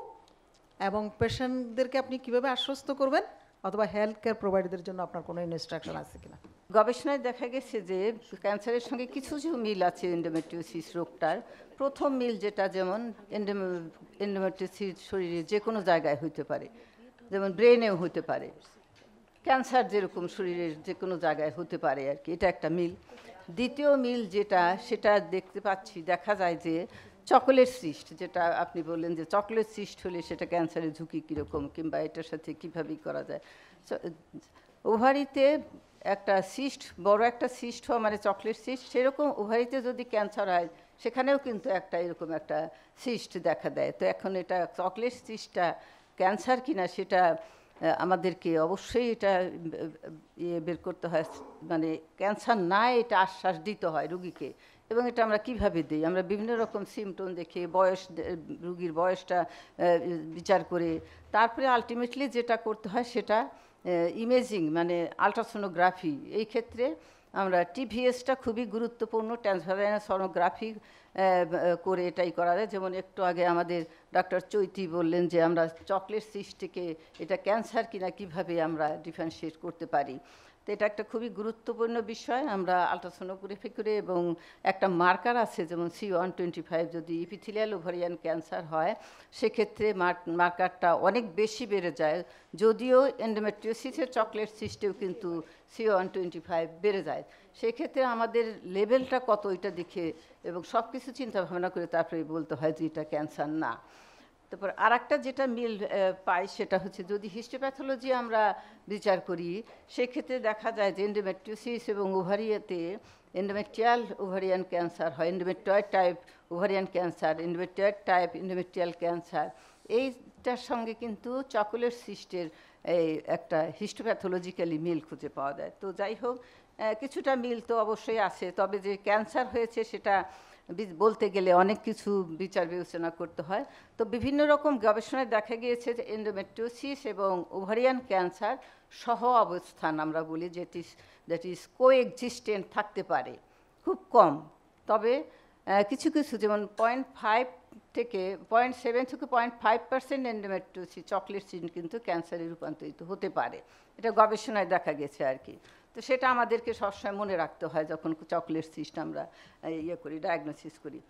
এবং পেশেন্টদেরকে আপনি কিভাবে আশ্বস্ত করবেন, অথবা হেলথ কেয়ার প্রোভাইডারদের জন্য আপনার কোনো ইনস্ট্রাকশন আছে কিনা? গবেষণায় দেখা গেছে যে ক্যান্সারের সঙ্গে কিছু মিল আছে এন্ডোমেট্রিওসিস রোগটার। প্রথম মিল যেটা, যেমন এন্ডোমেট্রিওসিস শরীরে যে কোনো জায়গায় হইতে পারে, যেমন ব্রেনেও হতে পারে, ক্যান্সার যেরকম শরীরের যে কোনো জায়গায় হতে পারে আর কি, এটা একটা মিল। দ্বিতীয় মিল যেটা, সেটা দেখতে পাচ্ছি, দেখা যায় যে চকোলেট সিস্ট, যেটা আপনি বললেন যে চকোলেট সিস্ট হলে সেটা ক্যান্সারের ঝুঁকি কীরকম, কিংবা এটার সাথে কীভাবে করা যায়। ওভারিতে একটা সিস্ট, বড় একটা সিস্ট হওয়া মানে চকলেট সিস্ট, সেরকম ওভারিতে যদি ক্যান্সার হয় সেখানেও কিন্তু একটা এরকম একটা সিস্ট দেখা দেয়। তো এখন এটা চকলেট সিস্টটা ক্যান্সার কিনা সেটা আমাদেরকে অবশ্যই এটা বের করতে হয়, মানে ক্যান্সার না এটা আশ্বাস দিতে হয় রুগীকে। এবং এটা আমরা কিভাবে দিই, আমরা বিভিন্ন রকম সিমটম দেখে, রুগীর বয়সটা বিচার করে, তারপরে আলটিমেটলি যেটা করতে হয় সেটা ইমেজিং, মানে আলট্রাসোনোগ্রাফি। এই ক্ষেত্রে আমরা টিভিএসটা খুবই গুরুত্বপূর্ণ, ট্রান্সভাজাইনাল সোনোগ্রাফি করে এটাই করা যায়। যেমন একটু আগে আমাদের ডক্টর চৈতি বললেন যে আমরা চকলেট সিস্টকে এটা ক্যান্সার কিনা কিভাবে আমরা ডিফারেন্সিয়েট করতে পারি। তো এটা একটা খুবই গুরুত্বপূর্ণ বিষয়। আমরা আলট্রাসোনোগ্রাফি করে, এবং একটা মার্কার আছে যেমন C125, যদি ইপিথেলিয়াল ওভারিয়ান ক্যান্সার হয় সেক্ষেত্রে মার্কারটা অনেক বেশি বেড়ে যায়, যদিও এন্ডোমেট্রিওসিসের চকলেট সিস্টেও কিন্তু C125 বেড়ে যায়। সেক্ষেত্রে আমাদের লেভেলটা কত এটা দেখে এবং সব কিছু চিন্তা ভাবনা করে তারপরে বলতে হয় যে এটা ক্যান্সার না। তারপর আর একটা যেটা মিল পাই সেটা হচ্ছে, যদি হিস্টোপ্যাথোলজি আমরা বিচার করি সেক্ষেত্রে দেখা যায় যে এন্ডোমেট্রিওসিস এবং ওভারিয়াতে এন্ডোমেট্রিয়াল ওভারিয়ান ক্যান্সার হয়, endometrioid type ovarian cancer, endometrioid type endometrial cancer, এইটার সঙ্গে কিন্তু চকোলেট সিস্টের একটা হিস্টোপ্যাথোলজিক্যালি মিল খুঁজে পাওয়া যায়। তো যাই হোক, কিছুটা মিল তো অবশ্যই আছে, তবে যে ক্যান্সার হয়েছে সেটা বলতে গেলে অনেক কিছু বিচার বিবেচনা করতে হয়। তো বিভিন্ন রকম গবেষণায় দেখা গিয়েছে যে এন্ডোমেট্রিওসিস এবং ওভারিয়ান ক্যান্সার সহ অবস্থান আমরা বলি, দ্যাট ইজ কোএক্সিস্টেন্ট থাকতে পারে, খুব কম। তবে কিছু কিছু, যেমন 0.5 থেকে 0.7 থেকে 0.5% এন্ডোমেট্রিওসিস চকলেট সিস্ট কিন্তু ক্যান্সারে রূপান্তরিত হতে পারে, এটা গবেষণায় দেখা গেছে আর কি। তো সেটা আমাদেরকে সবসময় মনে রাখতে হয় যখন চকলেট সিস্ট আমরা করি, ডায়াগনোসিস করি।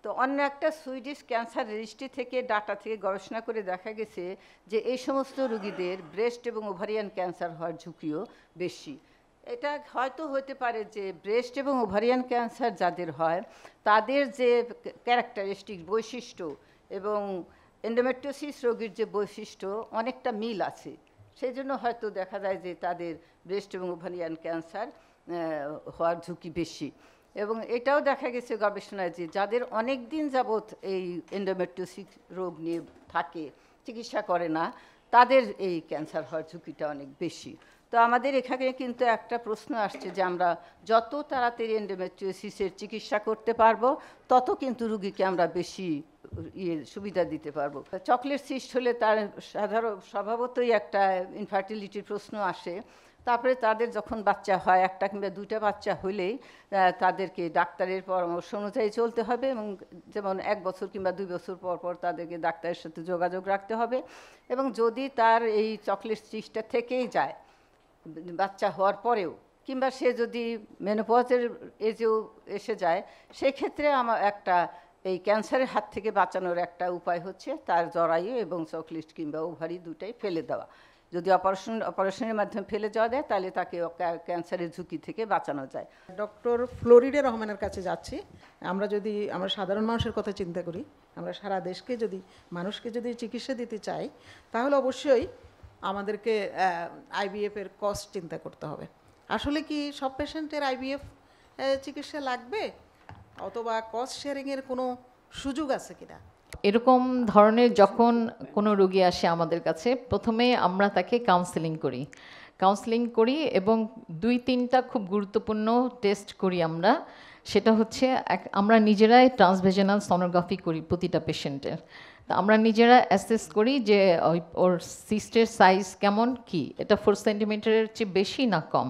তো অন্য একটা সুইডিশ ক্যান্সার রেজিস্ট্রি থেকে ডাটা থেকে গবেষণা করে দেখা গেছে যে এই সমস্ত রোগীদের ব্রেস্ট এবং ওভারিয়ান ক্যান্সার হওয়ার ঝুঁকিও বেশি। এটা হয়তো হতে পারে যে ব্রেস্ট এবং ওভারিয়ান ক্যান্সার যাদের হয় তাদের যে ক্যারেক্টারিস্টিক বৈশিষ্ট্য এবং এন্ডোমেট্রিওসিস রোগীর যে বৈশিষ্ট্য অনেকটা মিল আছে, সেই জন্য হয়তো দেখা যায় যে তাদের ব্রেস্ট এবং ওভারিয়ান ক্যান্সার হওয়ার ঝুঁকি বেশি। এবং এটাও দেখা গেছে গবেষণায় যে যাদের অনেক দিন যাবৎ এই এন্ডোমেট্রিওসিস রোগ নিয়ে থাকে, চিকিৎসা করে না, তাদের এই ক্যান্সার হওয়ার ঝুঁকিটা অনেক বেশি। তো আমাদের এখানে কিন্তু একটা প্রশ্ন আসছে যে আমরা যত তাড়াতাড়ি এন্ডোমেট্রিওসিসের চিকিৎসা করতে পারবো তত কিন্তু রুগীকে আমরা বেশি সুবিধা দিতে পারবো। চকলেট সিস্ট হলে তার স্বভাবতই একটা ইনফার্টিলিটির প্রশ্ন আসে। তারপরে তাদের যখন বাচ্চা হয়, একটা কিংবা দুইটা বাচ্চা হলেই তাদেরকে ডাক্তারের পরামর্শ অনুযায়ী চলতে হবে, এবং যেমন 1 বছর কিংবা 2 বছর পর পর তাদেরকে ডাক্তারের সাথে যোগাযোগ রাখতে হবে। এবং যদি তার এই চকলেট সিস্টটা থেকেই যায় বাচ্চা হওয়ার পরেও, কিংবা সে যদি মেনোপজের এজেও এসে যায়, সেক্ষেত্রে আমার একটা এই ক্যান্সারের হাত থেকে বাঁচানোর একটা উপায় হচ্ছে তার জরায়ু এবং চকলেট কিংবা ওভারি দুটাই ফেলে দেওয়া। যদি অপারেশনের মাধ্যমে ফেলে যাওয়া যায় তাহলে তাকে ক্যান্সারের ঝুঁকি থেকে বাঁচানো যায়। ডক্টর ফ্লোরিডা রহমানের কাছে যাচ্ছি। আমরা সাধারণ মানুষের কথা চিন্তা করি, আমরা সারা দেশকে মানুষকে যদি চিকিৎসা দিতে চাই, তাহলে অবশ্যই আমাদেরকে IVF এর কস্ট চিন্তা করতে হবে। আসলে কি সব পেশেন্টের IVF চিকিৎসা লাগবে, অথবা কস্ট শেয়ারিংয়ের কোনো সুযোগ আছে কিনা? এরকম ধরনের যখন কোনো রোগী আসে আমাদের কাছে, প্রথমে আমরা তাকে কাউন্সেলিং করি এবং 2-3টা খুব গুরুত্বপূর্ণ টেস্ট করি আমরা। সেটা হচ্ছে আমরা নিজেরাই ট্রান্সভেজানাল সোনোগ্রাফি করি প্রতিটা পেশেন্টের। আমরা নিজেরা অ্যাসেস করি যে ওর সিস্টের সাইজ কেমন, কি এটা 4 সেন্টিমিটারের চেয়ে বেশি না কম।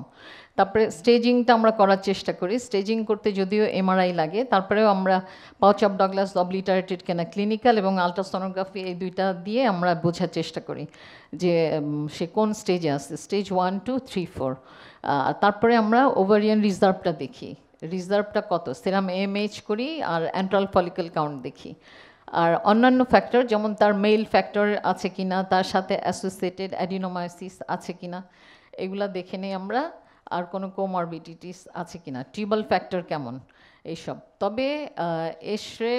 তারপরে স্টেজিংটা আমরা করার চেষ্টা করি। স্টেজিং করতে যদিও MRI লাগে, তারপরেও আমরা পাউচ অফ ডগলাস অবলিটারেটেড কেনা ক্লিনিক্যাল এবং আলট্রাসোনোগ্রাফি এই 2টা দিয়ে আমরা বোঝার চেষ্টা করি যে সে কোন স্টেজে আছে, স্টেজ 1, 2, 3, 4। তারপরে আমরা ওভারিয়ান রিজার্ভটা দেখি, রিজার্ভটা কত, সেরাম AMH করি আর অ্যান্ট্রাল ফলিকল কাউন্ট দেখি। আর অন্যান্য ফ্যাক্টর যেমন তার মেল ফ্যাক্টর আছে কিনা, তার সাথে অ্যাসোসিয়েটেড অ্যাডিনোমায়োসিস আছে কিনা, এগুলা দেখে নিই আমরা। আর কোনো কোমরবিডিটিস আছে কিনা, টিউবাল ফ্যাক্টর কেমন, এইসব। তবে এসে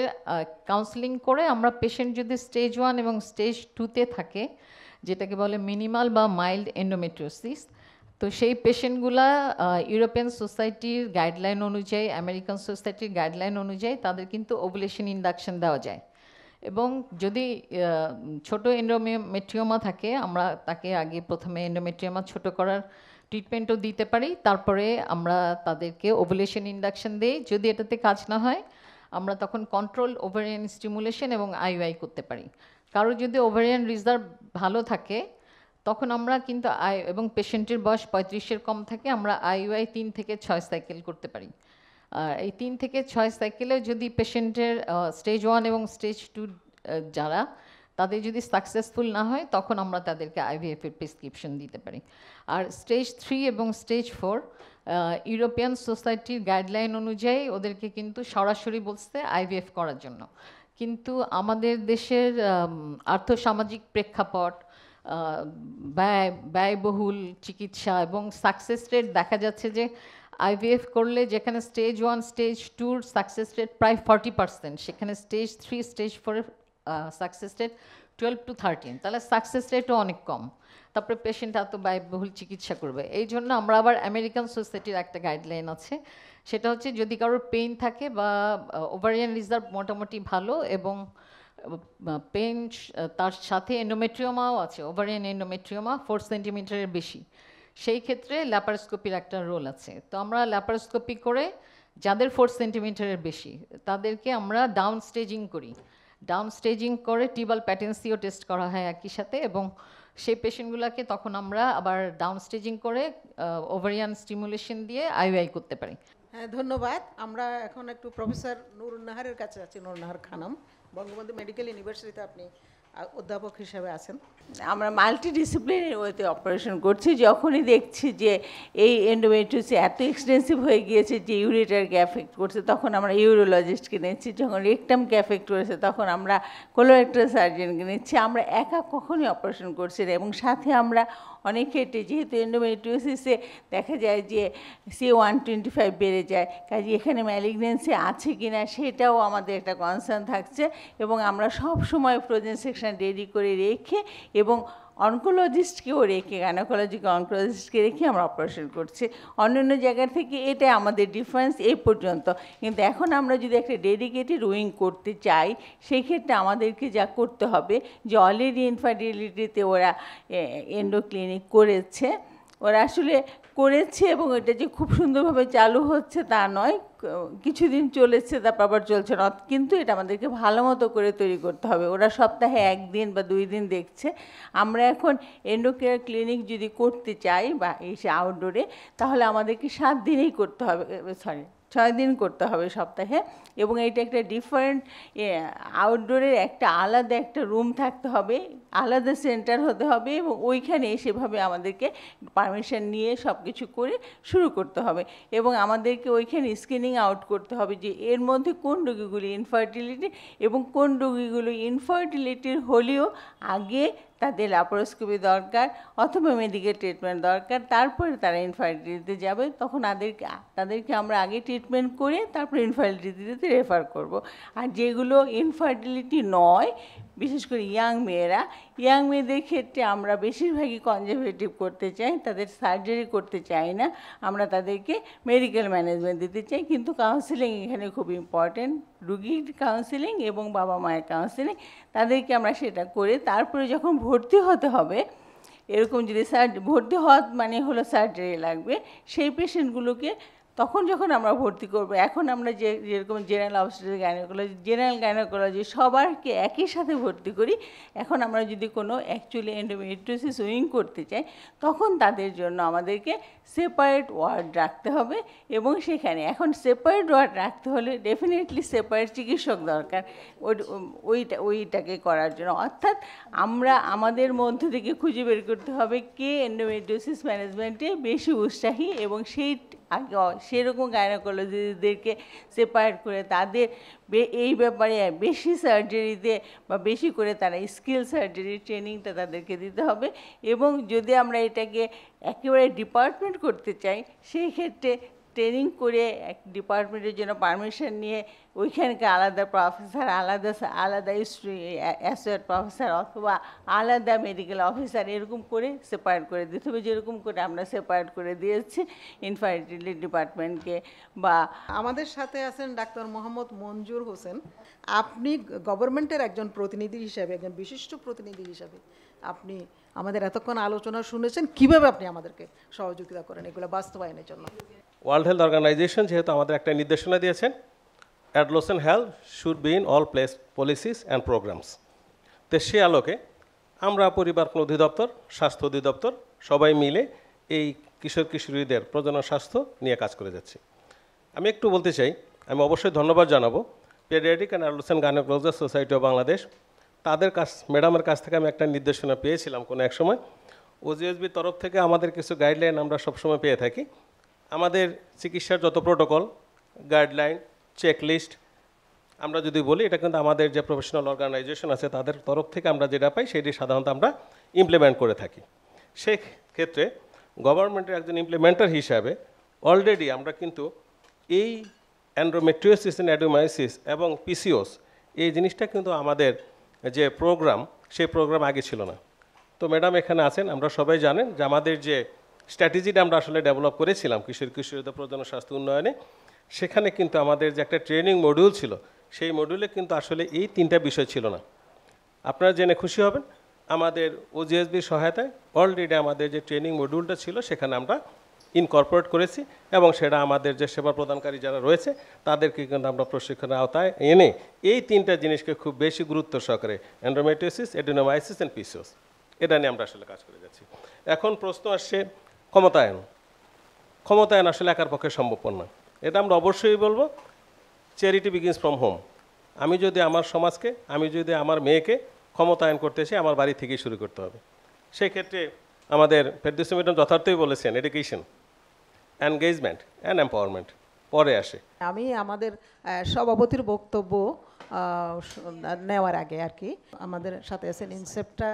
কাউন্সেলিং করে আমরা পেশেন্ট যদি স্টেজ 1 এবং স্টেজ 2-তে থাকে, যেটাকে বলে মিনিমাল বা মাইল্ড এন্ডোমেট্রিওসিস, তো সেই পেশেন্টগুলা ইউরোপিয়ান সোসাইটির গাইডলাইন অনুযায়ী, আমেরিকান সোসাইটির গাইডলাইন অনুযায়ী তাদের কিন্তু ওভুলেশন ইন্ডাকশন দেওয়া যায়। এবং যদি ছোট এন্ডোমেট্রিওমা থাকে, আমরা তাকে আগে প্রথমে এন্ডোমেট্রিওমা ছোট করার ট্রিটমেন্টও দিতে পারি, তারপরে আমরা তাদেরকে ওভুলেশন ইন্ডাকশন দিই। যদি এটাতে কাজ না হয়, আমরা তখন কন্ট্রোল ওভারিয়ান স্টিমুলেশন এবং IUI করতে পারি। কারো যদি ওভারিয়ান রিজার্ভ ভালো থাকে, তখন আমরা কিন্তু এবং পেশেন্টের বয়স 35-এর কম থাকে, আমরা IUI 3 থেকে 6 সাইকেল করতে পারি। এই 3 থেকে 6 সাইকেলে যদি পেশেন্টের স্টেজ 1 এবং স্টেজ 2 যারা, তাদের যদি সাকসেসফুল না হয়, তখন আমরা তাদেরকে IVF এর প্রেসক্রিপশন দিতে পারি। আর স্টেজ 3 এবং স্টেজ 4 ইউরোপিয়ান সোসাইটির গাইডলাইন অনুযায়ী ওদেরকে কিন্তু সরাসরি বলছে IVF করার জন্য। কিন্তু আমাদের দেশের আর্থসামাজিক প্রেক্ষাপট, ব্যয়বহুল চিকিৎসা এবং সাকসেস রেট দেখা যাচ্ছে যে IVF করলে যেখানে স্টেজ 1 স্টেজ 2-র সাকসেস রেট প্রায় 40%, সেখানে স্টেজ 3 স্টেজ 4-এর সাকসেস রেট 12 to 13, তাহলে সাকসেস রেটও অনেক কম। তারপরে পেশেন্ট এত ব্যয়বহুল চিকিৎসা করবে। এই জন্য আমরা আবার আমেরিকান সোসাইটির একটা গাইডলাইন আছে, সেটা হচ্ছে যদি কারোর পেইন থাকে বা ওভারিয়ান রিজার্ভ মোটামুটি ভালো এবং পেইন তার সাথে এন্ডোমেট্রিওমাও আছে, ওভারিয়ান এন্ডোমেট্রিওমা 4 সেন্টিমিটারের বেশি, সেই ক্ষেত্রে ল্যাপারোস্কোপির একটা রোল আছে। তো আমরা ল্যাপারোস্কোপি করে যাদের 4 সেন্টিমিটারের বেশি তাদেরকে আমরা ডাউন স্টেজিং করি। ডাউন স্টেজিং করে টিউবাল প্যাটেন্সিও টেস্ট করা হয় একই সাথে, এবং সেই পেশেন্টগুলোকে তখন আমরা আবার ডাউন স্টেজিং করে ওভারিয়ান স্টিমুলেশন দিয়ে IUI করতে পারি। হ্যাঁ, ধন্যবাদ। আমরা এখন একটু প্রফেসর নুরুন নাহারের কাছে আছি। নুরুন নাহার খানম, বঙ্গবন্ধু মেডিকেল ইউনিভার্সিটিতে আপনি অধ্যাপক হিসেবে আছেন। আমরা মাল্টিডিসিপ্লিনারি ওয়েতে অপারেশন করছি। যখনই দেখছি যে এই এন্ডোমেট্রিওসিস এত এক্সটেন্সিভ হয়ে গিয়েছে যে ইউরেটারকে অ্যাফেক্ট করছে, তখন আমরা ইউরোলজিস্টকে নিচ্ছি। যখন রেকটামকে অ্যাফেক্ট করেছে, তখন আমরা কোলোরেক্টাল সার্জনকে নিচ্ছি। আমরা একা কখনোই অপারেশন করছি না। এবং সাথে আমরা অনেক ক্ষেত্রে যেহেতু এন্ডোমেট্রিওসিসে দেখা যায় যে CA-125 বেড়ে যায়, কাজে এখানে ম্যালিগনেন্সি আছে কি না সেটাও আমাদের একটা কনসার্ন থাকছে। এবং আমরা সব সময় ফ্রোজেন সেকশন রেডি করে রেখে এবং অনকোলজিস্টকেও রেখে, গাইনোকোলজিক্যাল অনকোলজিস্টকে রেখে আমরা অপারেশন করছি। অন্যান্য জায়গা থেকে এটা আমাদের ডিফারেন্স এই পর্যন্ত। কিন্তু এখন আমরা যদি একটা ডেডিকেটেড উইং করতে চাই, সেই ক্ষেত্রে আমাদেরকে যা করতে হবে যে অলরেডি ইনফার্টিলিটিতে ওরা এন্ডো ক্লিনিক করেছে, ওরা আসলে করেছে এবং এটা যে খুব সুন্দরভাবে চালু হচ্ছে তা নয়, কিছুদিন চলেছে তারপর আবার চলছে না, কিন্তু এটা আমাদেরকে ভালো মতো করে তৈরি করতে হবে। ওরা সপ্তাহে 1 দিন বা 2 দিন দেখছে। আমরা এখন এন্ডোকেয়ার ক্লিনিক যদি করতে চাই বা এসে আউটডোরে, তাহলে আমাদেরকে 7 দিনেই করতে হবে, 6 দিন করতে হবে সপ্তাহে, এবং এটা একটা ডিফারেন্ট আউটডোরের একটা আলাদা একটা রুম থাকতে হবে, আলাদা সেন্টার হতে হবে, এবং ওইখানে সেভাবে আমাদেরকে পারমিশন নিয়ে সব কিছু করে শুরু করতে হবে, এবং আমাদেরকে ওইখানে স্ক্রিনিং আউট করতে হবে যে এর মধ্যে কোন রোগীগুলি ইনফার্টিলিটি এবং কোন রোগীগুলো ইনফার্টিলিটির হলেও আগে তাদের ল্যাপারোস্কোপি দরকার অথবা মেডিকেল ট্রিটমেন্ট দরকার, তারপরে তারা ইনফার্টিলিটিতে যাবে, তখন তাদেরকে আমরা আগে ট্রিটমেন্ট করে তারপরে ইনফার্টিলিটিতে রেফার করব। আর যেগুলো ইনফার্টিলিটি নয়, বিশেষ করে ইয়াং মেয়েদের ক্ষেত্রে আমরা বেশিরভাগই কনজারভেটিভ করতে চাই, তাদের সার্জারি করতে চাই না, আমরা তাদেরকে মেডিকেল ম্যানেজমেন্ট দিতে চাই। কিন্তু কাউন্সিলিং এখানে খুব ইম্পর্টেন্ট, রুগীর কাউন্সিলিং এবং বাবা মায়ের কাউন্সিলিং, তাদেরকে আমরা সেটা করে তারপরে যখন ভর্তি হতে হবে, এরকম যদি ভর্তি হওয়া মানে হলো সার্জারি লাগবে, সেই পেশেন্টগুলোকে তখন যখন আমরা ভর্তি করব, এখন আমরা যেরকম জেনারেল অবস্টেট্রিক জেনারেল গাইনোকোলজি সবারকে একই সাথে ভর্তি করি, এখন আমরা যদি কোনো অ্যাকচুয়ালি এন্ডোমেট্রিওসিস উইং করতে চাই, তখন তাদের জন্য আমাদেরকে সেপারেট ওয়ার্ড রাখতে হবে, এবং সেখানে এখন সেপারেট ওয়ার্ড রাখতে হলে ডেফিনেটলি সেপারেট চিকিৎসক দরকার ওইটাকে করার জন্য। অর্থাৎ আমরা আমাদের মধ্য থেকে খুঁজে বের করতে হবে কে এন্ডোমেট্রিওসিস ম্যানেজমেন্টে বেশি উৎসাহী, এবং সেরকম গাইনোকোলজিস্টদেরকে সেপারেট করে তাদের এই ব্যাপারে বেশি সার্জারিতে বা বেশি করে তারা স্কিল সার্জারি ট্রেনিংটা তাদেরকে দিতে হবে। এবং যদি আমরা এটাকে একেবারে ডিপার্টমেন্ট করতে চাই, সেই ক্ষেত্রে ট্রেনিং করে এক ডিপার্টমেন্টের জন্য পারমিশন নিয়ে ওইখানকে আলাদা প্রফেসর, আলাদা অ্যাসোসিয়েট প্রফেসর অথবা আলাদা মেডিকেল অফিসার এরকম করে সেপারেট করে দিতে হবে, যেরকম করে আমরা সেপারেট করে দিয়েছি ইনফার্টিলিটি ডিপার্টমেন্টকে। বা আমাদের সাথে আছেন ডাক্তার মোহাম্মদ মঞ্জুর হোসেন। আপনি গভর্নমেন্টের একজন প্রতিনিধি হিসাবে, একজন বিশিষ্ট প্রতিনিধি হিসাবে আপনি আমাদের এতক্ষণ আলোচনা শুনেছেন, কিভাবে আপনি আমাদেরকে সহযোগিতা করেন এগুলো বাস্তবায়নের জন্য? ওয়ার্ল্ড হেলথ অর্গানাইজেশন যেহেতু আমাদের একটা নির্দেশনা দিয়েছেন, adolescent health should be in all place policies and programs. তো সে আলোকে আমরা পরিবার অধিদপ্তর, স্বাস্থ্য অধিদপ্তর সবাই মিলে এই কিশোর কিশোরীদের প্রজনন স্বাস্থ্য নিয়ে কাজ করে যাচ্ছি। আমি একটু বলতে চাই, আমি অবশ্যই ধন্যবাদ জানাবো paediatric and adolescent gynaecology society of Bangladesh. তাদের ম্যাডামের কাছ থেকে আমি একটা নির্দেশনা পেয়েছিলাম কোনো এক সময়। ওজিএসবির তরফ থেকে আমাদের কিছু গাইডলাইন আমরা সবসময় পেয়ে থাকি। আমাদের চিকিৎসার যত প্রোটোকল, গাইডলাইন, চেকলিস্ট আমরা যদি বলি, এটা কিন্তু আমাদের যে প্রফেশনাল অর্গানাইজেশন আছে তাদের তরফ থেকে আমরা যেটা পাই সেটি সাধারণত আমরা ইমপ্লিমেন্ট করে থাকি। সেই ক্ষেত্রে গভর্নমেন্টের একজন ইমপ্লিমেন্টার হিসাবে অলরেডি আমরা কিন্তু এই এন্ডোমেট্রিওসিস অ্যান্ড অ্যাডোমায়োসিস এবং পিসিওস এই জিনিসটা কিন্তু আমাদের যে প্রোগ্রাম, সেই প্রোগ্রাম আগে ছিল না। তো ম্যাডাম এখানে আছেন, আমরা সবাই জানেন যে আমাদের যে স্ট্র্যাটেজিটা আমরা আসলে ডেভেলপ করেছিলাম কিশোর কিশোরীদের প্রজনন স্বাস্থ্য উন্নয়নে, সেখানে কিন্তু আমাদের যে একটা ট্রেনিং মডিউল ছিল, সেই মডিউলে কিন্তু আসলে এই 3টা বিষয় ছিল না। আপনারা জেনে খুশি হবেন, আমাদের ওজিএসবির সহায়তায় অলরেডি আমাদের যে ট্রেনিং মডিউলটা ছিল সেখানে আমরা ইনকর্পোরেট করেছি, এবং সেটা আমাদের যে সেবা প্রদানকারী যারা রয়েছে তাদেরকে কিন্তু আমরা প্রশিক্ষণের আওতায় এনে এই 3টা জিনিসকে খুব বেশি গুরুত্ব সহকারে এন্ডোমেট্রিওসিস, অ্যাডিনোমায়োসিস অ্যান্ড পিসিওস এটা নিয়ে আমরা আসলে কাজ করে যাচ্ছি। এখন প্রশ্ন আসছে ক্ষমতায়ন আসলে একার পক্ষে সম্ভবপর না। এটা আমরা অবশ্যই বলবো, চ্যারিটি বিগিনস ফ্রম হোম। আমি যদি আমার সমাজকে, আমি যদি আমার মেয়েকে ক্ষমতায়ন করতে চাই, আমার বাড়ি থেকেই শুরু করতে হবে। সেই ক্ষেত্রে আমাদের ফেরদৌসী ম্যাডাম যথার্থই বলেছেন, এডুকেশন, এনগেজমেন্ট অ্যান্ড এম্পাওয়ারমেন্ট পরে আসে। আমি আমাদের সভাপতির বক্তব্য নেওয়ার আগে আর কি, আমাদের সাথে আছেন ইনসেপ্টা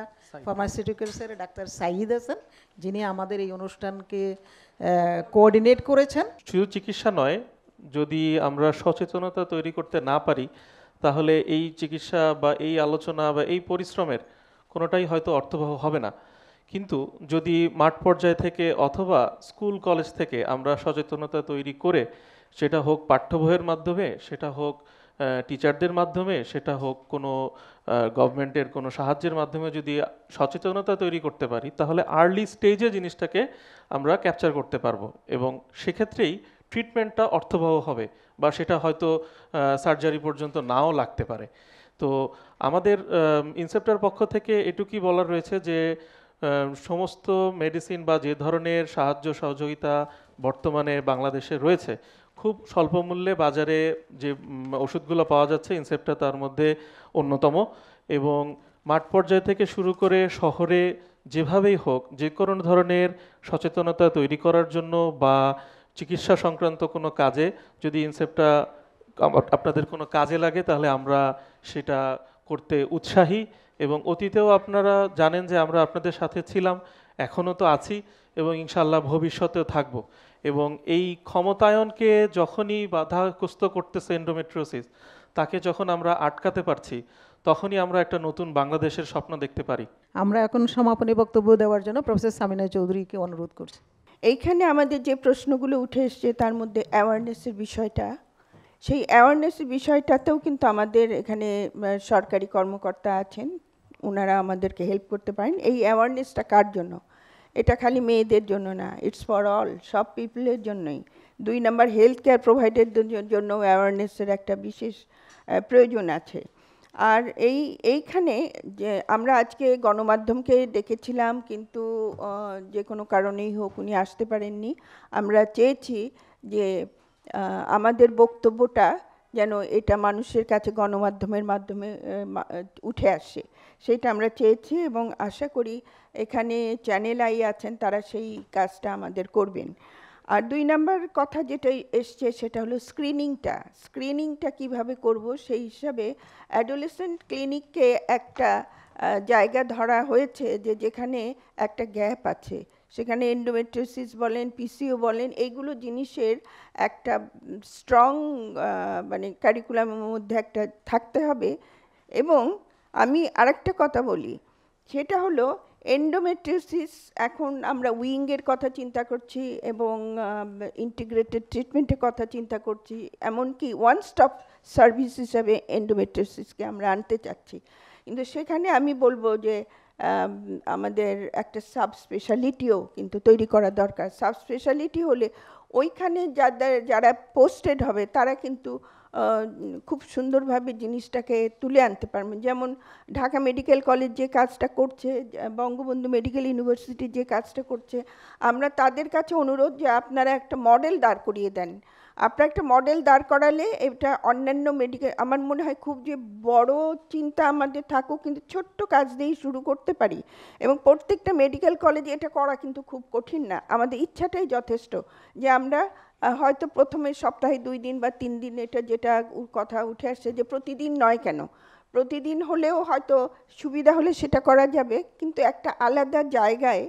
ফার্মাসিউটিক্যালসের ডাক্তার সাইদ আছেন, যিনি আমাদের এই অনুষ্ঠানকে কোঅর্ডিনেট করেছেন। শুধু চিকিৎসা নয়, যদি আমরা সচেতনতা তৈরি করতে না পারি, তাহলে এই চিকিৎসা বা এই আলোচনা বা এই পরিশ্রমের কোনোটাই হয়তো অর্থবহ হবে না। কিন্তু যদি মাঠ পর্যায় থেকে অথবা স্কুল কলেজ থেকে আমরা সচেতনতা তৈরি করে, সেটা হোক পাঠ্য বইয়ের মাধ্যমে, সেটা হোক টিচারদের মাধ্যমে, সেটা হোক কোনো গভর্নমেন্টের কোনো সাহায্যের মাধ্যমে যদি সচেতনতা তৈরি করতে পারি, তাহলে আর্লি স্টেজে জিনিসটাকে আমরা ক্যাপচার করতে পারবো, এবং সেক্ষেত্রেই ট্রিটমেন্টটা অর্থবহ হবে, বা সেটা হয়তো সার্জারি পর্যন্ত নাও লাগতে পারে। তো আমাদের ইনসেপ্টার পক্ষ থেকে এটুকুই বলার রয়েছে যে সমস্ত মেডিসিন বা যে ধরনের সাহায্য সহযোগিতা বর্তমানে বাংলাদেশে রয়েছে, খুব স্বল্প মূল্যে বাজারে যে ওষুধগুলো পাওয়া যাচ্ছে, ইনসেপ্টা তার মধ্যে অন্যতম। এবং মাঠ পর্যায় থেকে শুরু করে শহরে যেভাবেই হোক যে কোনো ধরনের সচেতনতা তৈরি করার জন্য বা চিকিৎসা সংক্রান্ত কোনো কাজে যদি ইনসেপ্টা আপনাদের কোনো কাজে লাগে তাহলে আমরা সেটা করতে উৎসাহী। এবং অতীতেও আপনারা জানেন যে আমরা আপনাদের সাথে ছিলাম, এখনও তো আছি এবং ইনশাআল্লাহ ভবিষ্যতেও থাকব। এবং এই ক্ষমতায়নকে যখনই বাধাগ্রস্ত করতেছে এন্ডোমেট্রিওসিস, তাকে যখন আমরা আটকাতে পারছি, তখনই আমরা একটা নতুন বাংলাদেশের স্বপ্ন দেখতে পারি। আমরা এখন সমাপনী বক্তব্য দেওয়ার জন্য প্রফেসর সামিনা চৌধুরীকে অনুরোধ করছি। এইখানে আমাদের যে প্রশ্নগুলো উঠে এসছে তার মধ্যে অ্যাওয়ারনেসের বিষয়টা, সেই অ্যাওয়ারনেসের বিষয়টাতেও কিন্তু আমাদের এখানে সরকারি কর্মকর্তা আছেন, ওনারা আমাদেরকে হেল্প করতে পারেন। এই অ্যাওয়ারনেসটা কার জন্য? এটা খালি মেয়েদের জন্য না, ইটস ফর অল, সব পিপলের জন্যই। 2 নম্বর, হেলথ কেয়ার প্রোভাইডারদের জন্য অ্যাওয়ারনেসের একটা বিশেষ প্রয়োজন আছে। আর এইখানে যে আমরা আজকে গণমাধ্যমকে ডেকেছিলাম, কিন্তু যে কোনো কারণেই হোক উনি আসতে পারেননি। আমরা চেয়েছি যে আমাদের বক্তব্যটা যেন এটা মানুষের কাছে গণমাধ্যমের মাধ্যমে উঠে আসে, সেটা আমরা চেয়েছি এবং আশা করি এখানে চ্যানেল আই আছেন, তারা সেই কাজটা আমাদের করবেন। আর 2 নম্বর কথা যেটা এসছে সেটা হলো স্ক্রিনিংটা কিভাবে করব। সেই হিসাবে অ্যাডোলেসেন্ট ক্লিনিককে একটা জায়গা ধরা হয়েছে যে যেখানে একটা গ্যাপ আছে, সেখানে এন্ডোমেট্রিওসিস বলেন, পিসিও বলেন, এইগুলো জিনিসের একটা স্ট্রং মানে কারিকুলামের মধ্যে একটা থাকতে হবে। এবং আমি আরেকটা কথা বলি, সেটা হলো এন্ডোমেট্রিওসিস এখন আমরা উইংয়ের কথা চিন্তা করছি এবং ইন্টিগ্রেটেড ট্রিটমেন্টের কথা চিন্তা করছি, এমনকি ওয়ান স্টপ সার্ভিস হিসাবে এন্ডোমেট্রিওসিসকে আমরা আনতে চাচ্ছি। কিন্তু সেখানে আমি বলবো যে আমাদের একটা সাব স্পেশালিটিও কিন্তু তৈরি করা দরকার। সাব স্পেশালিটি হলে ওইখানে যারা পোস্টেড হবে তারা কিন্তু খুব সুন্দরভাবে জিনিসটাকে তুলে আনতে পারবেন। যেমন ঢাকা মেডিকেল কলেজ যে কাজটা করছে, বঙ্গবন্ধু মেডিকেল ইউনিভার্সিটি যে কাজটা করছে, আমরা তাদের কাছে অনুরোধ যে আপনারা একটা মডেল দাঁড় করিয়ে দেন। আপনারা একটা মডেল দাঁড় করালে এটা অন্যান্য মেডিকেল, আমার মনে হয় খুব যে বড় চিন্তা আমাদের থাকুক, কিন্তু ছোট্ট কাজ দিয়েই শুরু করতে পারি। এবং প্রত্যেকটা মেডিকেল কলেজে এটা করা কিন্তু খুব কঠিন না, আমাদের ইচ্ছাটাই যথেষ্ট। যে আমরা হয়তো প্রথমে সপ্তাহে 2 দিন বা 3 দিন, এটা যেটা কথা উঠে আসছে যে প্রতিদিন নয় কেন, প্রতিদিন হলেও হয়তো সুবিধা হলে সেটা করা যাবে, কিন্তু একটা আলাদা জায়গায়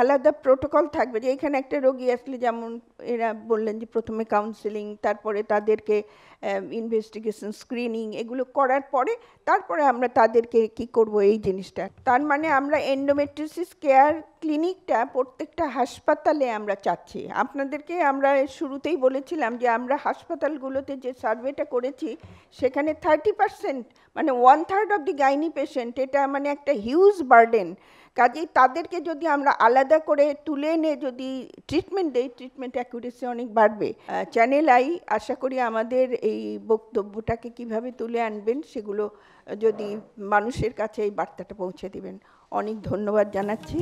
আলাদা প্রোটোকল থাকবে। যে এখানে একটা রোগী আসলে যেমন এরা বললেন যে প্রথমে কাউন্সেলিং, তারপরে তাদেরকে ইনভেস্টিগেশন, স্ক্রিনিং, এগুলো করার পরে তারপরে আমরা তাদেরকে কি করব এই জিনিসটা। তার মানে আমরা এন্ডোমেট্রিওসিস কেয়ার ক্লিনিকটা প্রত্যেকটা হাসপাতালে আমরা চাচ্ছি। আপনাদেরকে আমরা শুরুতেই বলেছিলাম যে আমরা হাসপাতালগুলোতে যে সার্ভেটা করেছি সেখানে 30% মানে 1/3 অফ দি গাইনি পেশেন্ট, এটা মানে একটা হিউজ বার্ডেন। কাজেই তাদেরকে যদি আমরা আলাদা করে তুলে এনে যদি ট্রিটমেন্ট দেই, ট্রিটমেন্ট অ্যাকুরেসি অনেক বাড়বে। চ্যানেল আই আশা করি আমাদের এই বক্তব্যটাকে কিভাবে তুলে আনবেন সেগুলো যদি মানুষের কাছে এই বার্তাটা পৌঁছে দিবেন। অনেক ধন্যবাদ জানাচ্ছি।